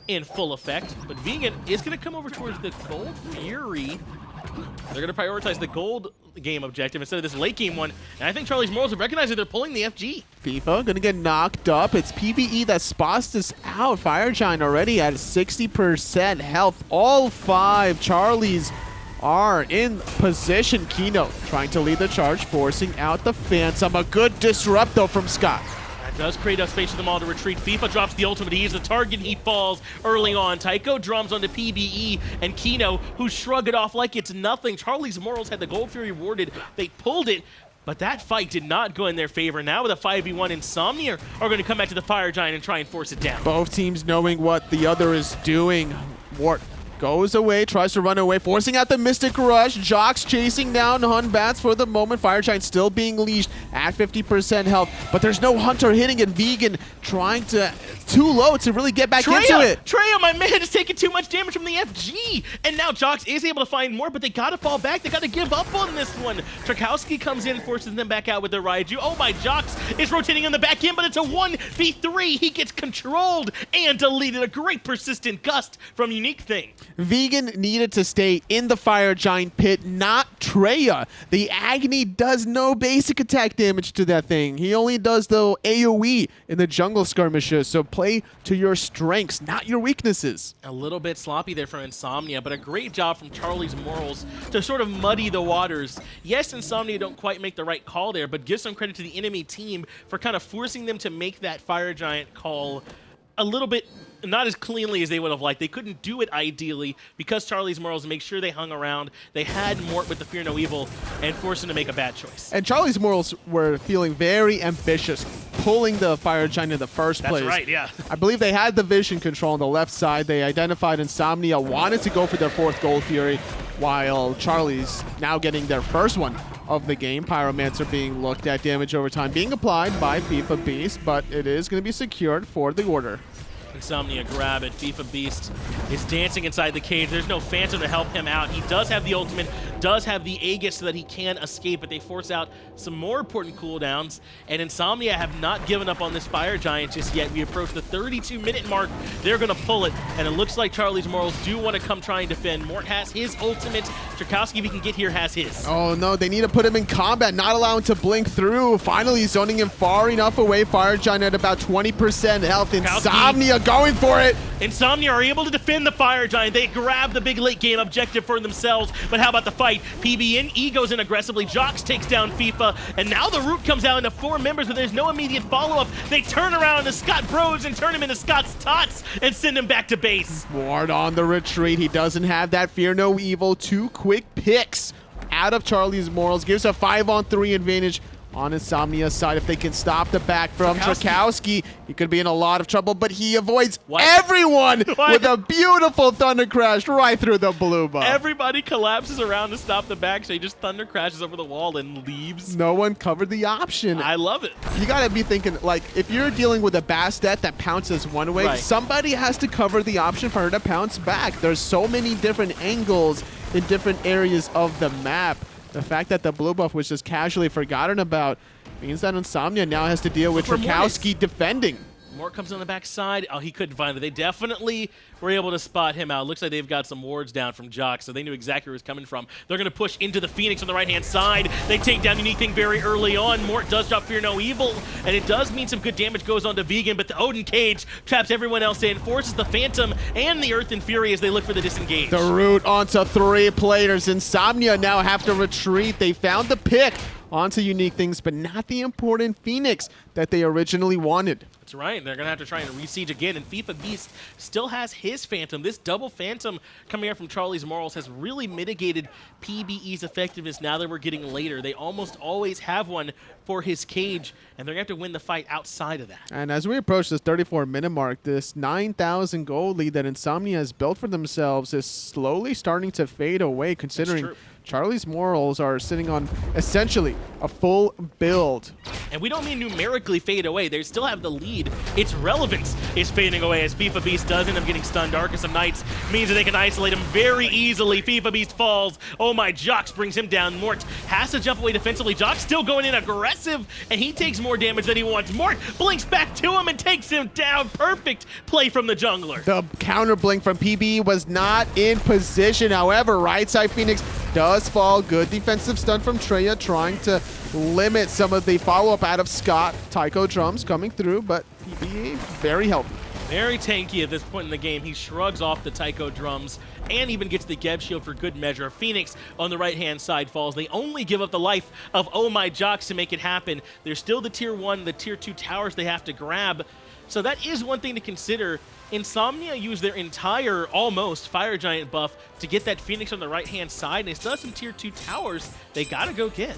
in full effect. But Vegan is going to come over towards the Gold Fury. They're going to prioritize the gold game objective instead of this late game one. And I think Charlie's Morals have recognized that they're pulling the FG. FIFA gonna get knocked up. It's PvE that spots this out. Fire Giant already at 60% health. All 5 Charlies are in position. Kino trying to lead the charge, forcing out the Phantom. A good disrupt though from Scott. That does create enough space for them all to retreat. FIFA drops the ultimate. He is the target. He falls early on. Tycho drums onto PvE and Kino, who shrug it off like it's nothing. Charlie's Morals had the Gold Fury rewarded. They pulled it. But that fight did not go in their favor. Now with a 5v1, Insomnia are going to come back to the Fire Giant and try and force it down. Both teams knowing what the other is doing. Wart goes away, tries to run away, forcing out the Mystic Rush. JhoX chasing down Batz for the moment. Fire Giant still being leashed at 50% health, but there's no Hunter hitting it. Vegan trying to, too low to really get back into it. Treya, my man, is taking too much damage from the FG. And now JhoX is able to find more, but they got to fall back. They got to give up on this one. Trochowski comes in and forces them back out with the Raijin. OhMyJhox is rotating on the back end, but it's a 1v3. He gets controlled and deleted. A great persistent gust from Unique Thing. Vegan needed to stay in the Fire Giant pit, not Treya. The Agni does no basic attack damage to that thing. He only does the AoE in the jungle skirmishes, so play to your strengths, not your weaknesses. A little bit sloppy there from Insomnia, but a great job from Charlie's Morals to sort of muddy the waters. Yes, Insomnia don't quite make the right call there, but give some credit to the enemy team for kind of forcing them to make that Fire Giant call a little bit not as cleanly as they would have liked. They couldn't do it ideally because Charlie's Morals make sure they hung around. They had Mort with the Fear No Evil and forced him to make a bad choice. And Charlie's Morals were feeling very ambitious, pulling the Fire Giant in the first place. That's right, yeah. I believe they had the vision control on the left side. They identified Insomnia, wanted to go for their 4th Gold Fury, while Charlie's now getting their first one of the game. Pyromancer being looked at, damage over time being applied by FIFA Beast, but it is going to be secured for the order. Insomnia grab it. FIFA Beast is dancing inside the cage. There's no Phantom to help him out. He does have the ultimate, does have the Aegis so that he can escape, but they force out some more important cooldowns. And Insomnia have not given up on this Fire Giant just yet. We approach the 32-minute mark. They're going to pull it, and it looks like Charlie's Morals do want to come try and defend. Mort has his ultimate. Trochowski, if he can get here, has his. Oh no, they need to put him in combat, not allow him to blink through. Finally zoning him far enough away. Fire Giant at about 20% health. Insomnia going for it. Insomnia are able to defend the Fire Giant. They grab the big late game objective for themselves, but how about the fight? PBN goes in aggressively. JhoX takes down FIFA, and now the Root comes out into 4 members, but there's no immediate follow-up. They turn around to Scott Bros and turn him into Scott's Tots and send him back to base. Ward on the retreat. He doesn't have that Fear No Evil. 2 quick picks out of Charlie's Morals. Gives a 5-on-3 advantage on Insomnia's side. If they can stop the back from Trochowski, he could be in a lot of trouble, but he avoids everyone with a beautiful Thunder Crash right through the blue buff. Everybody collapses around to stop the back, so he just Thunder Crashes over the wall and leaves. No one covered the option. I love it. You gotta be thinking, like, if you're dealing with a Bastet that pounces one way, somebody has to cover the option for her to pounce back. There's so many different angles in different areas of the map. The fact that the blue buff was just casually forgotten about means that Insomnia now has to deal with Trochowski defending. Mort comes on the back side. Oh, he couldn't find it. They definitely were able to spot him out. Looks like they've got some wards down from JhoX, so they knew exactly where he was coming from. They're going to push into the Phoenix on the right-hand side. They take down Unique Thing very early on. Mort does drop Fear No Evil, and it does mean some good damage goes on to Vegan, but the Odin cage traps everyone else in, forces the Phantom and the Earth and Fury as they look for the disengage. The Root onto 3 players. Insomnia now have to retreat. They found the pick onto Unique Things, but not the important Phoenix that they originally wanted. That's right. They're going to have to try and re-siege again, and FIFA Beast still has his Phantom. This double Phantom coming out from Charlie's Morals has really mitigated PBE's effectiveness now that we're getting later. They almost always have one for his cage, and they're going to have to win the fight outside of that. And as we approach this 34-minute mark, this 9,000 gold lead that Insomnia has built for themselves is slowly starting to fade away, considering Charlie's Morals are sitting on essentially a full build. And we don't mean numerically fade away. They still have the lead. Its relevance is fading away as FIFA Beast does end up getting stunned. Darkest of Nights means that they can isolate him very easily. FIFA Beast falls. OhMyJhox brings him down. Mort has to jump away defensively. JhoX still going in aggressive, and he takes more damage than he wants. Mort blinks back to him and takes him down. Perfect play from the jungler. The counter blink from PB was not in position. However, right side Phoenix does fall. Good defensive stun from Treya, trying to limit some of the follow-up out of Scott. Taiko drums coming through, but PBE very healthy. Very tanky at this point in the game. He shrugs off the Taiko drums and even gets the Geb shield for good measure. Phoenix on the right-hand side falls. They only give up the life of OhMyJhox to make it happen. There's still the Tier 1, the Tier 2 towers they have to grab. So that is one thing to consider. Insomnia used their entire, almost, Fire Giant buff to get that Phoenix on the right-hand side, and they still have some Tier 2 towers they gotta go get.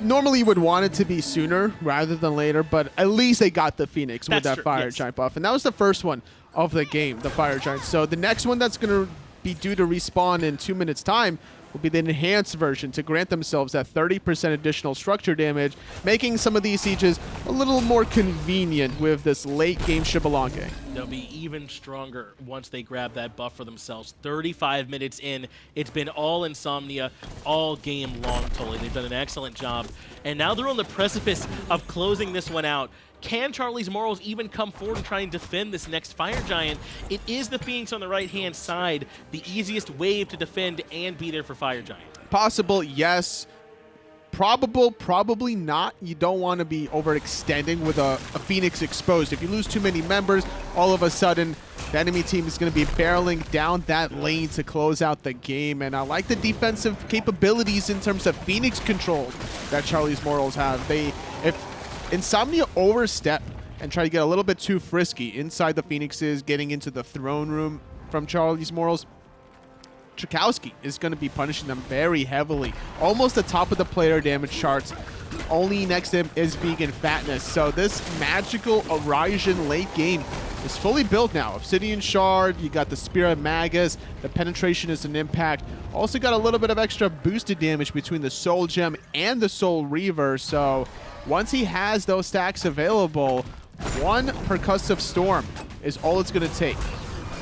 Normally you would want it to be sooner rather than later, but at least they got the Phoenix with that true, Fire yes. Giant buff. And that was the first one of the game, the Fire Giant. So the next one that's going to be due to respawn in 2 minutes' time will be the enhanced version to grant themselves that 30% additional structure damage, making some of these sieges a little more convenient with this late game Xbalanque. They'll be even stronger once they grab that buff for themselves. 35 minutes in, it's been all Insomnia all game long, Tully. They've done an excellent job. And now they're on the precipice of closing this one out. Can Charlie's Morals even come forward and try and defend this next Fire Giant? It is the Phoenix on the right-hand side, the easiest wave to defend and be there for Fire Giant. Possible, yes. Probable, probably not. You don't want to be overextending with a Phoenix exposed. If you lose too many members, all of a sudden, the enemy team is going to be barreling down that lane to close out the game. And I like the defensive capabilities in terms of Phoenix control that Charlie's Morals have. If Insomnia overstep and try to get a little bit too frisky inside the Phoenixes, getting into the throne room from Charlie's Morals, Trochowski is going to be punishing them very heavily. Almost the top of the player damage charts. Only next to him is VeganFatness. So this magical Raijin late game is fully built now. Obsidian Shard, you got the Spear of Magus, the penetration is an impact. Also got a little bit of extra boosted damage between the Soul Gem and the Soul Reaver. So once he has those stacks available, one Percussive Storm is all it's going to take.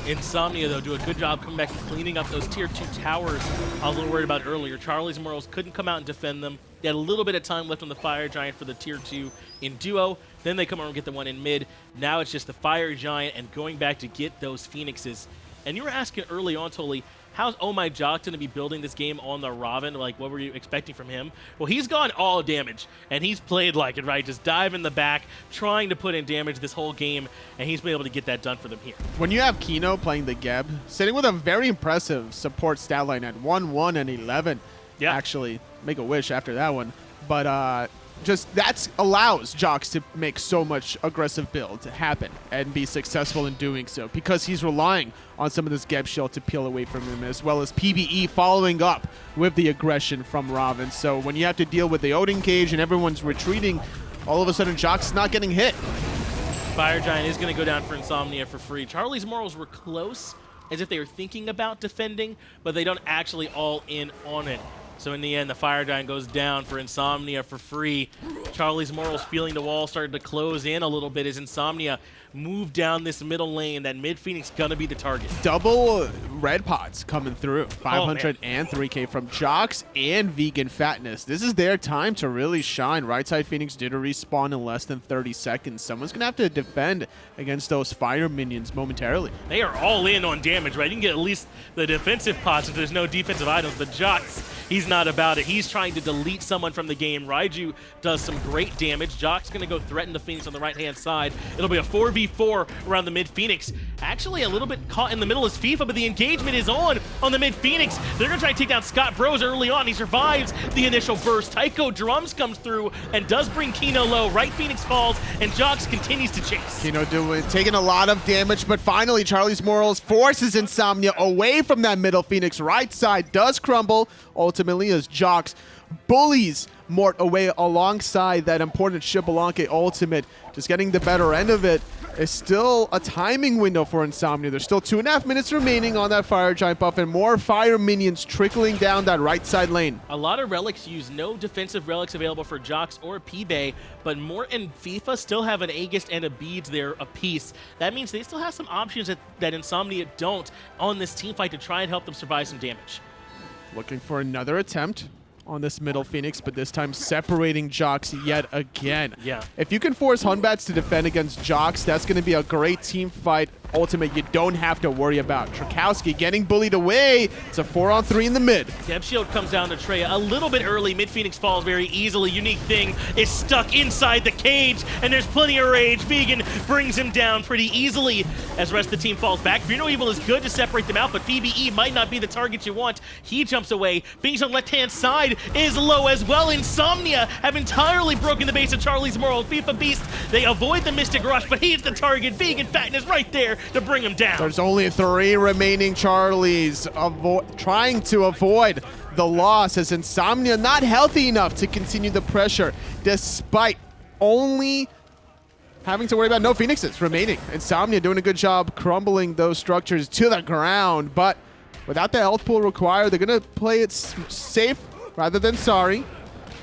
Insomnia, though, do a good job coming back and cleaning up those Tier 2 towers I was a little worried about earlier. Charlie's Morals couldn't come out and defend them. They had a little bit of time left on the Fire Giant for the Tier 2 in duo. Then they come over and get the one in mid. Now it's just the Fire Giant and going back to get those Phoenixes. And you were asking early on, Tully, how's OhMyJhox going to be building this game on the Ravana? Like, what were you expecting from him? Well, he's gone all damage, and he's played like it, right? Just dive in the back, trying to put in damage this whole game, and he's been able to get that done for them here. When you have Kino playing the Geb, sitting with a very impressive support stat line at 1-1 and 11. Yeah. Actually, make a wish after that one. But just that allows Jox to make so much aggressive build to happen and be successful in doing so because he's relying on some of this Geb shield to peel away from him, as well as PBE following up with the aggression from Raven. So when you have to deal with the Odin cage and everyone's retreating, all of a sudden Jox is not getting hit. Fire Giant is going to go down for Insomnia for free. Charlie's Morals were close, as if they were thinking about defending, but they don't actually all in on it. So in the end, the Fire Giant goes down for Insomnia for free. Charlie's Morals feeling the wall started to close in a little bit as Insomnia moved down this middle lane. That mid Phoenix gonna be the target. Double red pots coming through. 500 and 3K from Jox and VeganFatness. This is their time to really shine. Right side Phoenix did a respawn in less than 30 seconds. Someone's gonna have to defend against those fire minions momentarily. They are all in on damage, right? You can get at least the defensive pots if there's no defensive items. But Jox, he's not about it. He's trying to delete someone from the game. Raiju does some great damage. Jock's going to go threaten the Phoenix on the right-hand side. It'll be a 4v4 around the mid-Phoenix. Actually, a little bit caught in the middle is FIFA, but the engagement is on the mid-Phoenix. They're going to try to take down Scott Bros early on. He survives the initial burst. Taiko drums comes through and does bring Kino low. Right Phoenix falls, and Jox continues to chase. Kino taking a lot of damage, but finally Charlie's Morals forces Insomnia away from that middle Phoenix. Right side does crumble. Ultimately, as Jox bullies Mort away alongside that important Xbalanque ultimate. Just getting the better end of it is still a timing window for Insomnia. There's still 2.5 minutes remaining on that Fire Giant buff and more fire minions trickling down that right side lane. A lot of relics use no defensive relics available for Jox or P-Bay, but Mort and FIFA still have an Aegis and a Beads there apiece. That means they still have some options that Insomnia don't on this team fight to try and help them survive some damage. Looking for another attempt on this middle Phoenix, but this time separating Jox yet again. Yeah. If you can force Hunbats to defend against Jox, that's going to be a great team fight ultimate you don't have to worry about. Trochowski getting bullied away. It's a 4-on-3 in the mid. Deb Shield comes down to Treya a little bit early. Mid Phoenix falls very easily. Unique Thing is stuck inside the cage, and there's plenty of rage. Vegan brings him down pretty easily as the rest of the team falls back. Fear No Evil is good to separate them out, but PBE might not be the target you want. He jumps away. Phoenix on the left-hand side is low as well. Insomnia have entirely broken the base of Charlie's Moral. FIFA Beast, they avoid the Mystic Rush, but he's the target. VeganFatness right there to bring him down. There's only 3 remaining Charlies trying to avoid the loss, as Insomnia not healthy enough to continue the pressure despite only having to worry about no Phoenixes remaining. Insomnia doing a good job crumbling those structures to the ground, but without the health pool required, they're going to play it safe rather than sorry.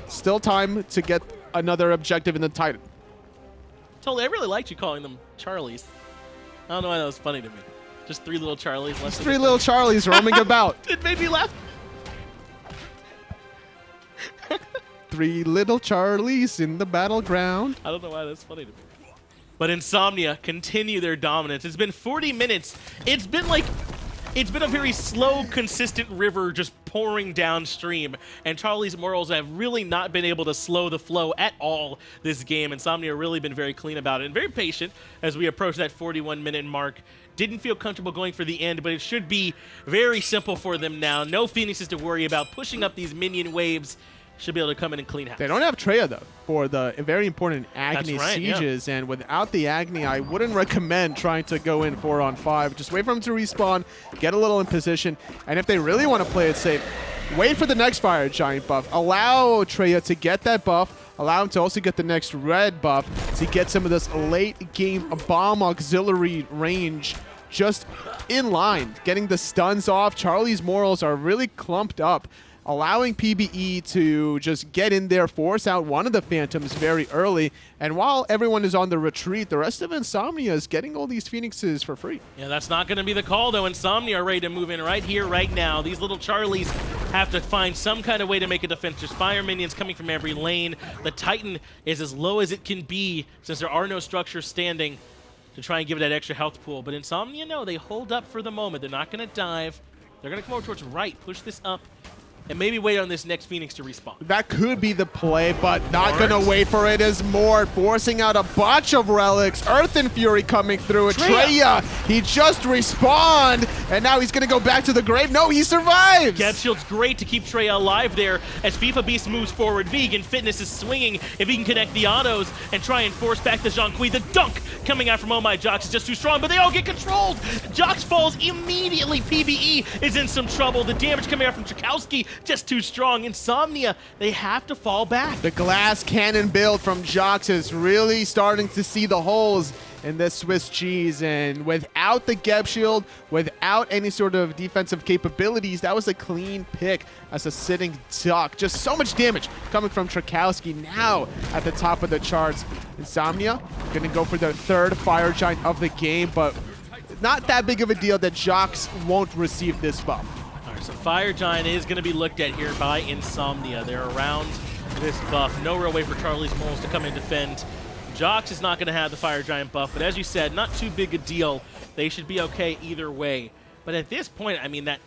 Still time to get another objective in the Titan. Totally, I really liked you calling them Charlies. I don't know why that was funny to me. Just 3 little Charlies. Just 3 little Charlies roaming about. It made me laugh. 3 little Charlies in the battleground. I don't know why that's funny to me. But Insomnia continue their dominance. It's been 40 minutes. It's been a very slow, consistent river just pouring downstream, and Charlie's Morals have really not been able to slow the flow at all this game. Insomnia have really been very clean about it and very patient as we approach that 41-minute mark. Didn't feel comfortable going for the end, but it should be very simple for them now. No Phoenixes to worry about. Pushing up these minion waves. Should be able to come in and clean house. They don't have Treya, though, for the very important Agni sieges. Yeah. And without the Agni, I wouldn't recommend trying to go in 4-on-5. Just wait for him to respawn, get a little in position. And if they really want to play it safe, wait for the next Fire Giant buff. Allow Treya to get that buff. Allow him to also get the next red buff to get some of this late-game bomb auxiliary range just in line. Getting the stuns off. Charlie's Morals are really clumped up, allowing PBE to just get in there, force out one of the Phantoms very early. And while everyone is on the retreat, the rest of Insomnia is getting all these Phoenixes for free. Yeah, that's not going to be the call, though. Insomnia are ready to move in right here, right now. These little Charlies have to find some kind of way to make a defense. There's fire minions coming from every lane. The Titan is as low as it can be since there are no structures standing to try and give it that extra health pool. But Insomnia, no, they hold up for the moment. They're not going to dive. They're going to come over towards right, push this up, and maybe wait on this next Phoenix to respawn. That could be the play, but not going to wait for it as Mort forcing out a bunch of relics. Earth and Fury coming through. Treya, he just respawned, and now he's going to go back to the grave. No, he survives. Gap Shield's great to keep Treya alive there as FIFA Beast moves forward. VeganFatness is swinging. If he can connect the autos and try and force back the Zhong, the dunk coming out from OhMyJhox is just too strong, but they all get controlled. Jox falls immediately. PBE is in some trouble. The damage coming out from Trochowski just too strong. Insomnia, they have to fall back. The glass cannon build from Jox is really starting to see the holes in this Swiss cheese, and without the Geb Shield, without any sort of defensive capabilities, that was a clean pick as a sitting duck. Just so much damage coming from Trochowski now at the top of the charts. Insomnia gonna go for their 3rd Fire Giant of the game, but not that big of a deal that Jox won't receive this buff. So Fire Giant is going to be looked at here by Insomnia. They're around this buff. No real way for Charlie's Morals to come and defend. Jox is not going to have the Fire Giant buff, but as you said, not too big a deal. They should be okay either way. But at this point, I mean, that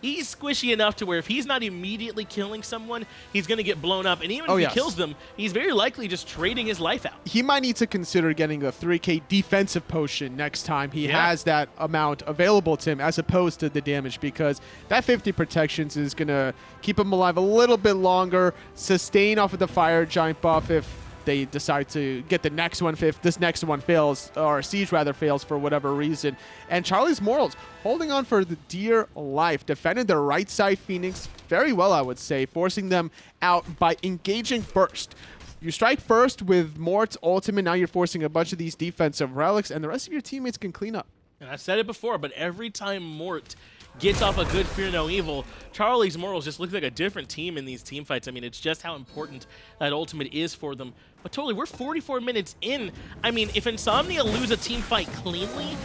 he's squishy enough to where if he's not immediately killing someone, he's going to get blown up. And even if he kills them, he's very likely just trading his life out. He might need to consider getting a 3k defensive potion next time he has that amount available to him, as opposed to the damage, because that 50 protections is going to keep him alive a little bit longer, sustain off of the Fire Giant buff if they decide to get the next one, if this next one fails, or Siege rather fails for whatever reason. And Charlie's Morals holding on for the dear life, defending the right side Phoenix very well, I would say, forcing them out by engaging first. You strike first with Mort's ultimate, now you're forcing a bunch of these defensive relics, and the rest of your teammates can clean up. And I said it before, but every time Mort gets off a good Fear No Evil, Charlie's Morals just looks like a different team in these team fights. I mean, it's just how important that ultimate is for them. But totally, we're 44 minutes in. I mean, if Insomnia lose a team fight cleanly,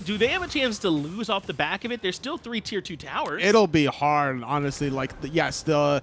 do they have a chance to lose off the back of it? There's still 3 tier 2 towers. It'll be hard, honestly. Like, yes, the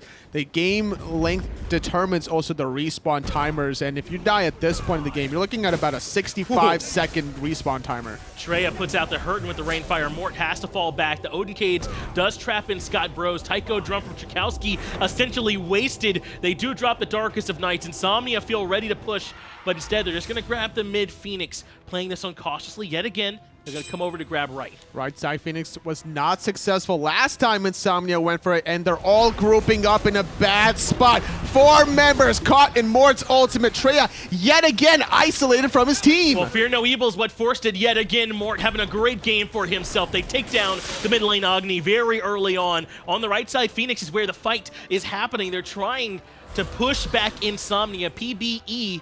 game length determines also the respawn timers, and if you die at this point in the game, you're looking at about a 65-second respawn timer. Treya puts out the Hurtin with the Rainfire. Mort has to fall back. The Odin Cage does trap in Scott Bros. Tycho Drum from Trochowski essentially wasted. They do drop the Darkest of Nights. Insomnia feel ready to push, but instead they're just going to grab the mid Phoenix, playing this on cautiously yet again. They're going to come over to grab right. Right side Phoenix was not successful last time Insomnia went for it, and they're all grouping up in a bad spot. 4 members caught in Mort's ultimate. Treya yet again isolated from his team. Well, Fear No Evil is what forced it yet again. Mort having a great game for himself. They take down the mid lane Agni very early on. On the right side, Phoenix is where the fight is happening. They're trying to push back Insomnia. PBE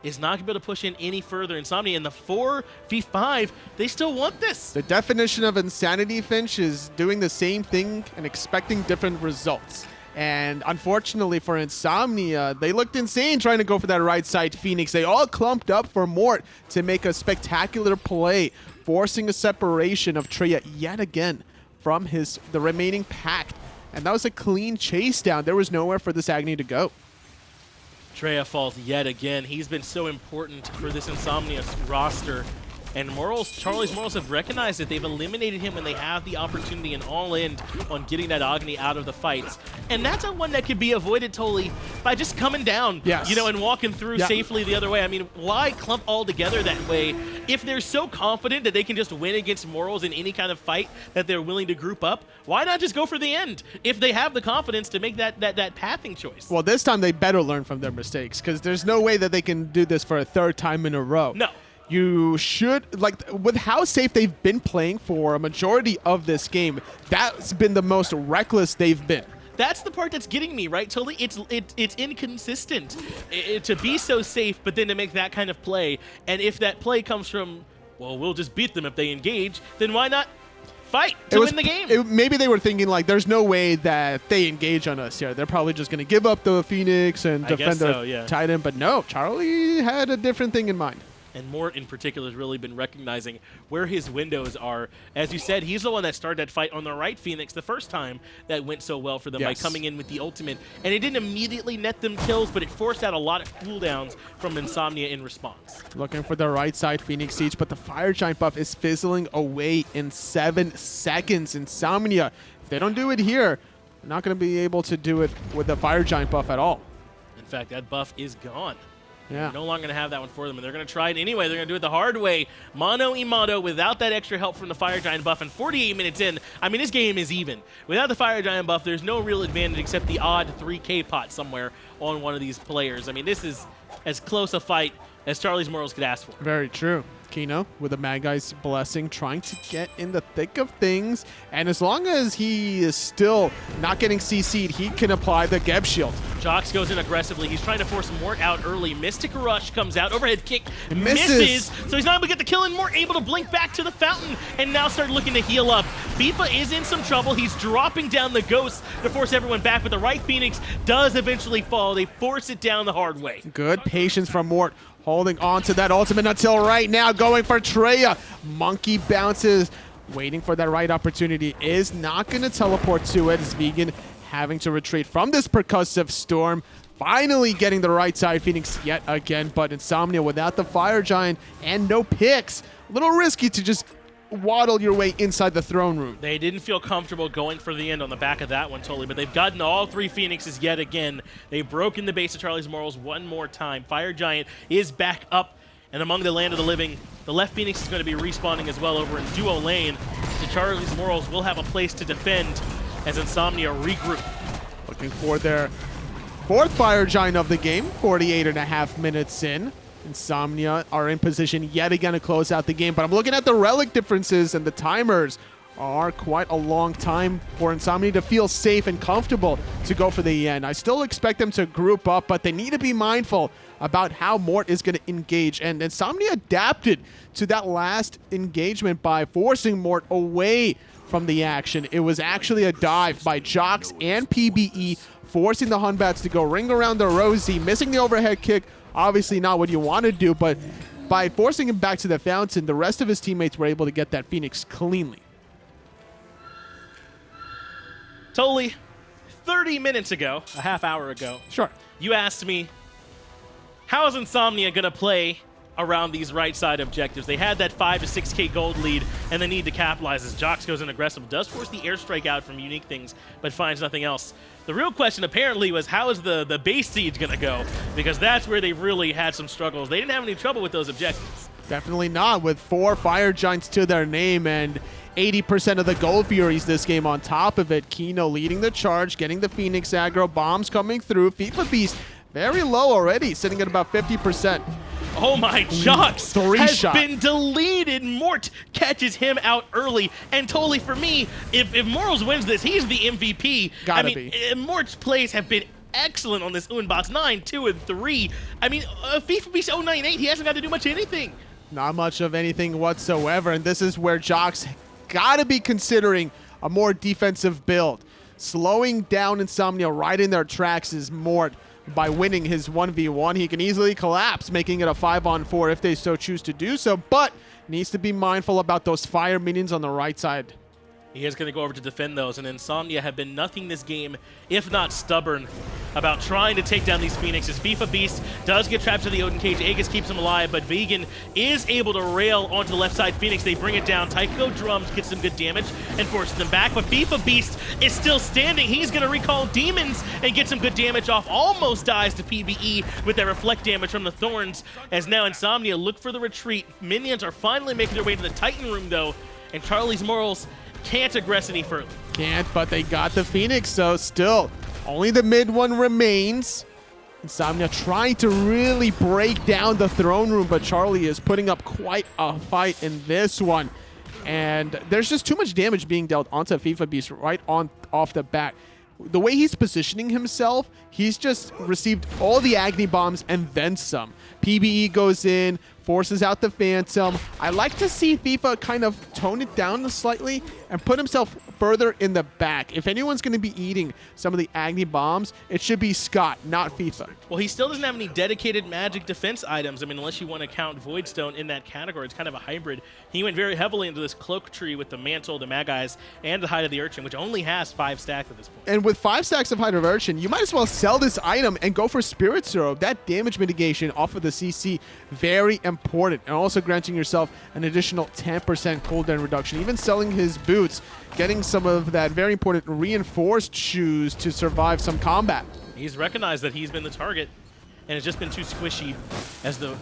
is not going to be able to push in any further. Insomnia in the 4v5, they still want this. The definition of insanity, Finch, is doing the same thing and expecting different results. And unfortunately for Insomnia, they looked insane trying to go for that right side Phoenix. They all clumped up for Mort to make a spectacular play, forcing a separation of Treya yet again from the remaining pack. And that was a clean chase down. There was nowhere for this Agni to go. Treya falls yet again. He's been so important for this Insomnia roster. And Charlie's Morals have recognized that they've eliminated him when they have the opportunity and all in on getting that Agni out of the fights. And that's a one that could be avoided totally by just coming down, yes, you know, and walking through safely the other way. I mean, why clump all together that way? If they're so confident that they can just win against Morals in any kind of fight that they're willing to group up, why not just go for the end if they have the confidence to make that pathing choice? Well, this time they better learn from their mistakes, because there's no way that they can do this for a 3rd time in a row. No. You should, like, with how safe they've been playing for a majority of this game, that's been the most reckless they've been. That's the part that's getting me, right? Totally, it's inconsistent to be so safe, but then to make that kind of play. And if that play comes from, well, we'll just beat them if they engage, then why not fight to win the game? Maybe they were thinking, like, there's no way that they engage on us here. They're probably just going to give up the Phoenix and defend their Titan. But no, Charlie had a different thing in mind. And Mort in particular has really been recognizing where his windows are. As you said, he's the one that started that fight on the right Phoenix the first time that went so well for them by coming in with the ultimate. And it didn't immediately net them kills, but it forced out a lot of cooldowns from Insomnia in response. Looking for the right side Phoenix Siege, but the Fire Giant buff is fizzling away in 7 seconds. Insomnia, if they don't do it here, they're not going to be able to do it with the Fire Giant buff at all. In fact, that buff is gone. Yeah. No longer going to have that one for them, and they're going to try it anyway. They're going to do it the hard way. Mono Imado without that extra help from the Fire Giant buff, and 48 minutes in, I mean, this game is even. Without the Fire Giant buff, there's no real advantage except the odd 3K pot somewhere on one of these players. I mean, this is as close a fight as Charlie's Morals could ask for. Very true. Kino with a Mad Guy's Blessing, trying to get in the thick of things. And as long as he is still not getting CC'd, he can apply the Geb Shield. Jox goes in aggressively. He's trying to force Mort out early. Mystic Rush comes out. Overhead kick misses. So he's not able to get the kill, and Mort able to blink back to the fountain and now start looking to heal up. Bifa is in some trouble. He's dropping down the Ghost to force everyone back, but the right Phoenix does eventually fall. They force it down the hard way. Good patience from Mort, holding on to that ultimate until right now, going for Treya. Monkey bounces, waiting for that right opportunity. Is not going to teleport to it. It's Vegan having to retreat from this percussive storm. Finally getting the right side Phoenix yet again, but Insomnia without the Fire Giant and no picks. A little risky to just waddle your way inside the throne room. They didn't feel comfortable going for the end on the back of that one totally, but they've gotten all 3 Phoenixes yet again. They've broken the base of Charlie's Morals one more time. Fire Giant is back up and among the land of the living. The left Phoenix is going to be respawning as well over in duo lane. So Charlie's Morals will have a place to defend as Insomnia regroup. Looking for their 4th Fire Giant of the game, 48.5 minutes in. Insomnia are in position yet again to close out the game, but I'm looking at the relic differences, and the timers are quite a long time for Insomnia to feel safe and comfortable to go for the end. I still expect them to group up, but they need to be mindful about how Mort is going to engage, and Insomnia adapted to that last engagement by forcing Mort away from the action. It was actually a dive by Jox and PBE, forcing the Hunbats to go ring around the Rosie, missing the overhead kick. Obviously not what you want to do, but by forcing him back to the fountain, the rest of his teammates were able to get that Phoenix cleanly. Totally. 30 minutes ago, a half hour ago, Sure. you asked me, how is Insomnia going to play around these right side objectives? They had that 5 to 6k gold lead, and they need to capitalize as JhoX goes in aggressive. Does force the airstrike out from Unique Things, but finds nothing else. The real question apparently was, how is the base siege going to go? Because that's where they really had some struggles. They didn't have any trouble with those objectives. Definitely not, with 4 Fire Giants to their name and 80% of the Gold Furies this game on top of it. Kino leading the charge, getting the Phoenix aggro, bombs coming through. FIFA Beast very low already, sitting at about 50%. OhMyJhox has shot. been deleted. Mort catches him out early. And totally for me, if Morals wins this, he's the MVP. Gotta I mean, Mort's plays have been excellent on this Unbox 9, 2, and 3. I mean, FIFA Beast 098, he hasn't got to do much of anything. Not much of anything whatsoever, and this is where JhoX got to be considering a more defensive build. Slowing down Insomnia right in their tracks is Mort. By winning his 1v1, he can easily collapse, making it a 5-on-4 if they so choose to do so, but needs to be mindful about those fire minions on the right side. He is going to go over to defend those, and Insomnia have been nothing this game, if not stubborn, about trying to take down these Phoenixes. FIFA Beast does get trapped to the Odin cage. Aegis keeps him alive, but Vegan is able to rail onto the left side Phoenix. They bring it down. Tycho Drums gets some good damage and forces them back, but FIFA Beast is still standing. He's going to recall Demons and get some good damage off. Almost dies to PBE with that reflect damage from the Thorns, as now Insomnia look for the retreat. Minions are finally making their way to the Titan room, though, and Charlie's Morals can't aggress any further. Can't, but they got the Phoenix, so still, only the mid one remains. Insomnia trying to really break down the throne room, but Charlie is putting up quite a fight in this one. And there's just too much damage being dealt onto FIFA Beast right off the bat. The way he's positioning himself, he's just received all the Agni bombs and then some. PBE goes in, forces out the Phantom. I like to see FIFA kind of tone it down slightly and put himself further in the back. If anyone's going to be eating some of the Agni bombs, it should be Scott, not FIFA. Well, he still doesn't have any dedicated magic defense items. I mean, unless you want to count Voidstone in that category, it's kind of a hybrid. He went very heavily into this cloak tree with the Mantle, the Magi-Eyes, and the Hide of the Urchin, which only has 5 stacks at this point. And with 5 stacks of Hide of Urchin, you might as well sell this item and go for Spirit Syrup. That damage mitigation off of the CC, very important. And also granting yourself an additional 10% cooldown reduction. Even selling his boots, getting some of that very important reinforced shoes to survive some combat. He's recognized that he's been the target, and it's just been too squishy, as the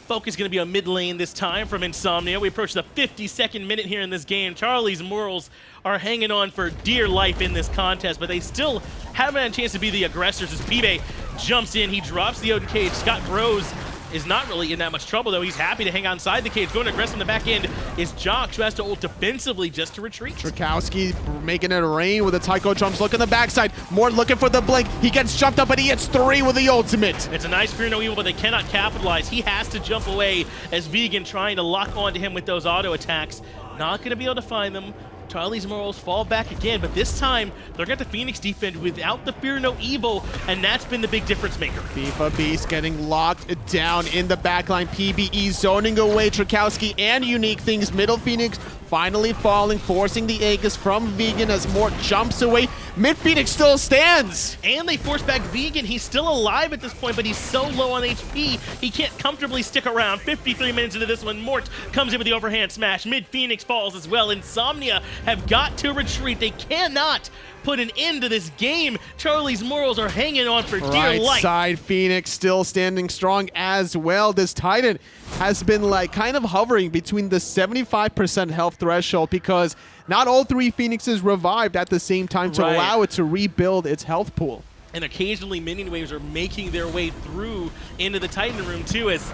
focus is going to be on mid lane this time from Insomnia. We approach the 52nd minute here in this game. Charlie's Morals are hanging on for dear life in this contest, but they still haven't had a chance to be the aggressors as Pibe jumps in. He drops the Odin cage. Scott Rose is not really in that much trouble, though. He's happy to hang on inside the cage. Going aggressive in the back end is JhoX, who has to ult defensively just to retreat. Trochowski making it rain with the Tycho Drums. Look on the backside. Mort looking for the blink. He gets jumped up, but he hits 3 with the ultimate. It's a nice Fear No Evil, but they cannot capitalize. He has to jump away as Vegan trying to lock onto him with those auto attacks. Not going to be able to find them. Charlie's Morals fall back again, but this time they're going to Phoenix defend without the Fear No Evil, and that's been the big difference maker. FIFA Beast getting locked down in the backline. PBE zoning away Trochowski and Unique Things. Middle Phoenix finally falling, forcing the Aegis from Vegan as Mort jumps away. Mid Phoenix still stands. And they force back Vegan. He's still alive at this point, but he's so low on HP, he can't comfortably stick around. 53 minutes into this one, Mort comes in with the overhand smash. Mid Phoenix falls as well. Insomnia have got to retreat. They cannot put an end to this game. Charlie's Morals are hanging on for dear life. Right side Phoenix still standing strong as well. This Titan has been like kind of hovering between the 75% health threshold because not all 3 Phoenixes revived at the same time to allow it to rebuild its health pool. And occasionally minion waves are making their way through into the Titan room too, as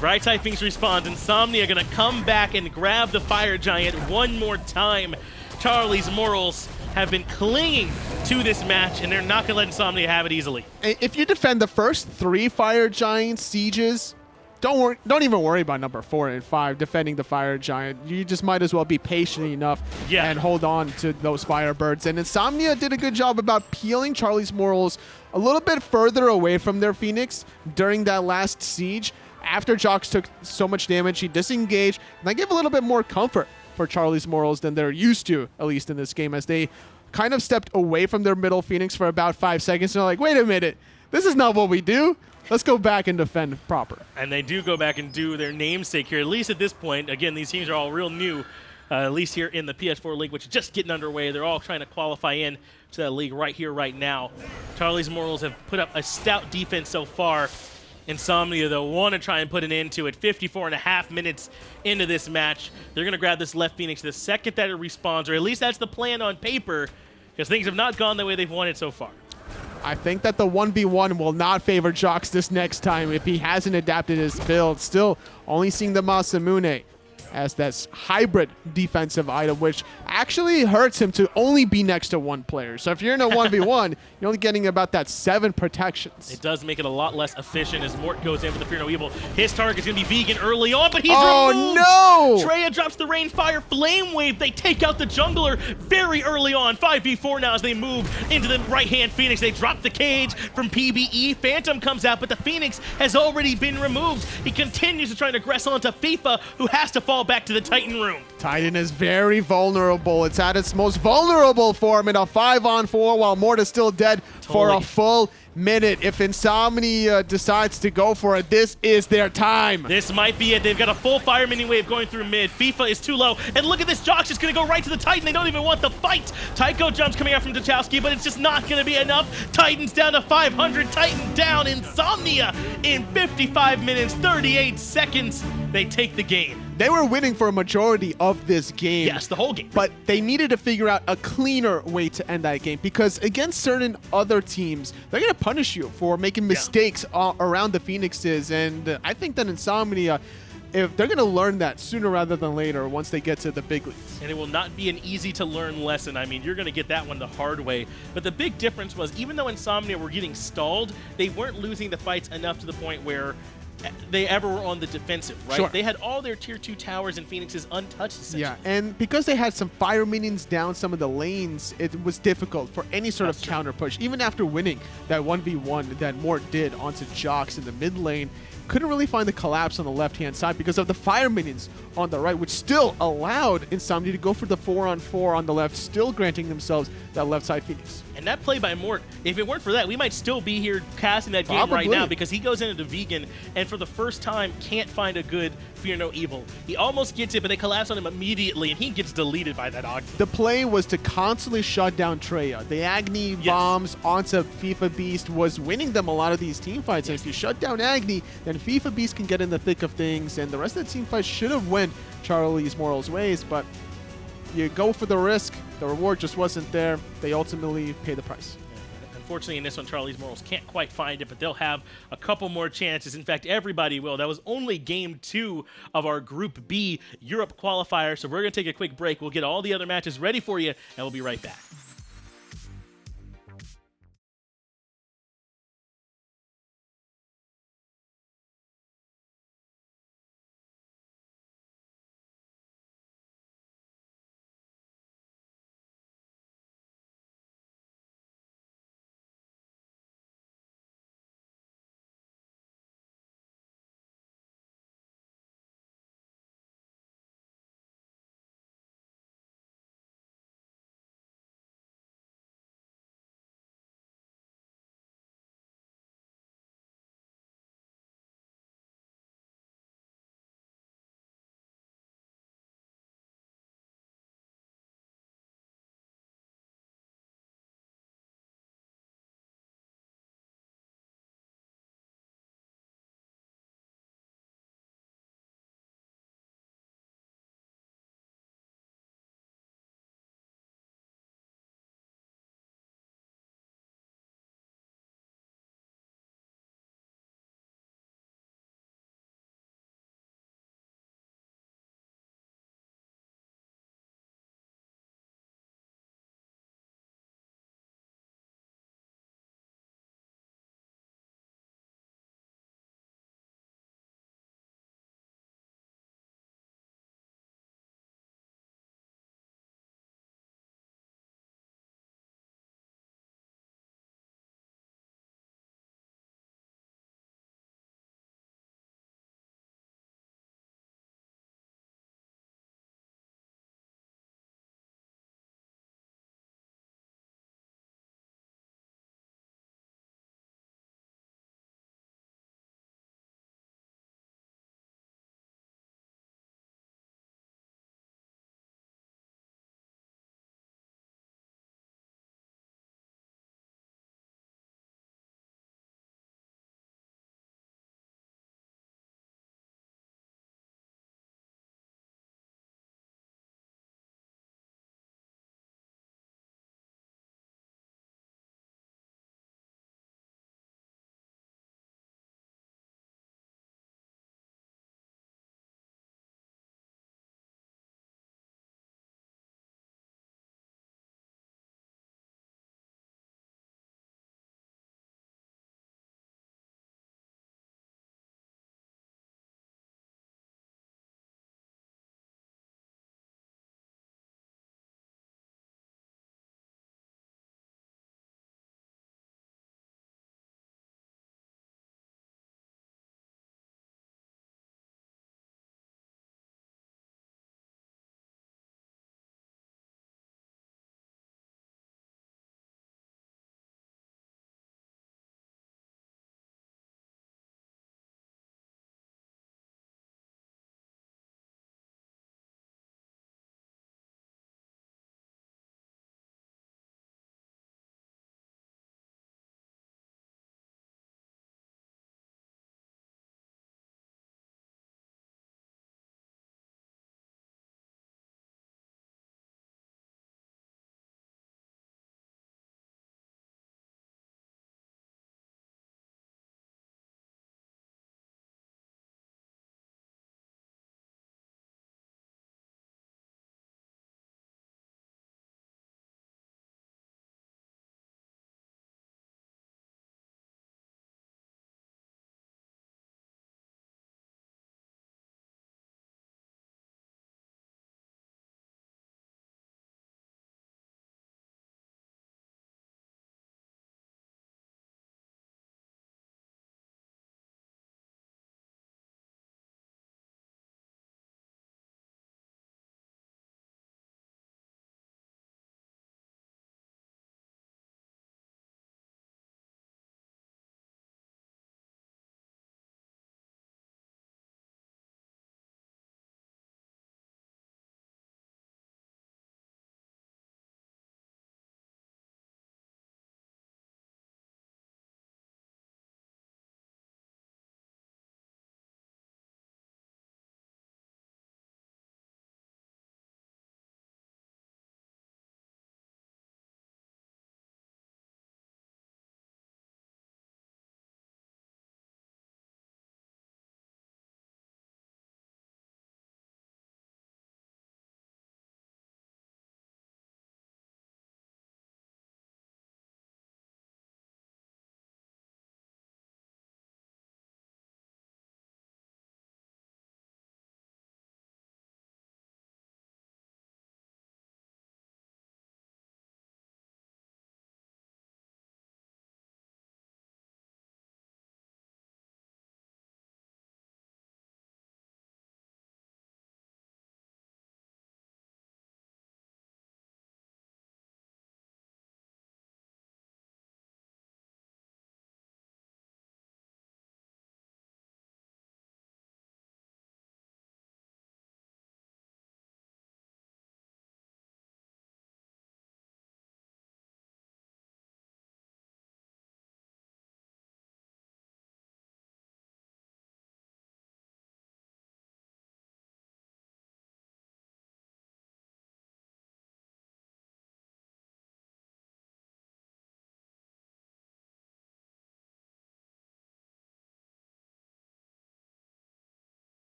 right side Phoenix responds. Insomnia gonna come back and grab the Fire Giant one more time. Charlie's Morals have been clinging to this match, and they're not going to let Insomnia have it easily. If you defend the first 3 Fire Giant sieges, don't even worry about number 4 and 5 defending the Fire Giant. You just might as well be patient enough and hold on to those Firebirds. And Insomnia did a good job about peeling Charlie's Morals a little bit further away from their Phoenix during that last siege. after JhoX took so much damage, he disengaged, and that gave a little bit more comfort for Charlie's Morals than they're used to, at least in this game, as they kind of stepped away from their middle Phoenix for about 5 seconds, and they're like, wait a minute, this is not what we do. Let's go back and defend proper. And they do go back and do their namesake here, at least at this point. Again, these teams are all real new, at least here in the PS4 League, which is just getting underway. They're all trying to qualify in to that league right here, right now. Charlie's Morals have put up a stout defense so far. Insomnia, though, want to try and put an end to it. 54.5 minutes into this match. They're going to grab this left Phoenix the second that it respawns, or at least that's the plan on paper, because things have not gone the way they've wanted so far. I think that the 1v1 will not favor JhoX this next time if he hasn't adapted his build. Still only seeing the Masamune as that hybrid defensive item, which actually hurts him to only be next to one player. So if you're in a 1v1, you're only getting about that 7 protections. It does make it a lot less efficient as Mort goes in for the Fear No Evil. His target's going to be Vegan early on, but he's removed! Oh, no! Treya drops the Rain Fire Flame Wave. They take out the jungler very early on. 5v4 now as they move into the right-hand Phoenix. They drop the cage from PBE. Phantom comes out, but the Phoenix has already been removed. He continues to try to aggress onto FIFA, who has to fall back to the Titan room. Titan is very vulnerable. It's at its most vulnerable form in a 5-on-4 while Mort is still dead for a full minute. If Insomnia decides to go for it, this is their time. This might be it. They've got a full fire mini wave going through mid. FIFA is too low. And look at this. JhoX is going to go right to the Titan. They don't even want the fight. Tycho jumps coming out from Trochowski, but it's just not going to be enough. Titan's down to 500. Titan down. Insomnia in 55 minutes, 38 seconds. They take the game. They were winning for a majority of this game. Yes, the whole game. But they needed to figure out a cleaner way to end that game, because against certain other teams, they're going to punish you for making mistakes around the Phoenixes. And I think that Insomnia, if they're going to learn that sooner rather than later once they get to the big leagues. And it will not be an easy-to-learn lesson. I mean, you're going to get that one the hard way. But the big difference was, even though Insomnia were getting stalled, they weren't losing the fights enough to the point where they ever were on the defensive, right? Sure. They had all their tier 2 towers and Phoenixes untouched, essentially. Yeah, and because they had some fire minions down some of the lanes, it was difficult for any sort of counter push. Even after winning that 1v1 that Mort did onto JhoX in the mid lane, couldn't really find the collapse on the left-hand side because of the fire minions on the right, which still allowed Insomnia to go for the 4-on-4 on the left, still granting themselves that left side Phoenix. And that play by Mort, if it weren't for that, we might still be here casting that game right now, because he goes into Vegan and for the first time can't find a good Fear No Evil. He almost gets it, but they collapse on him immediately, and he gets deleted by that Agni. The play was to constantly shut down Treya. The Agni bombs onto FIFA Beast was winning them a lot of these team fights, and if you shut down Agni, then FIFA Beast can get in the thick of things, and the rest of the team fight should have went Charlie's Morals' ways, but you go for the risk. The reward just wasn't there. They ultimately pay the price. Unfortunately, in this one, Charlie's Morals can't quite find it, but they'll have a couple more chances. In fact, everybody will. That was only game 2 of our Group B Europe qualifier, so we're going to take a quick break. We'll get all the other matches ready for you, and we'll be right back.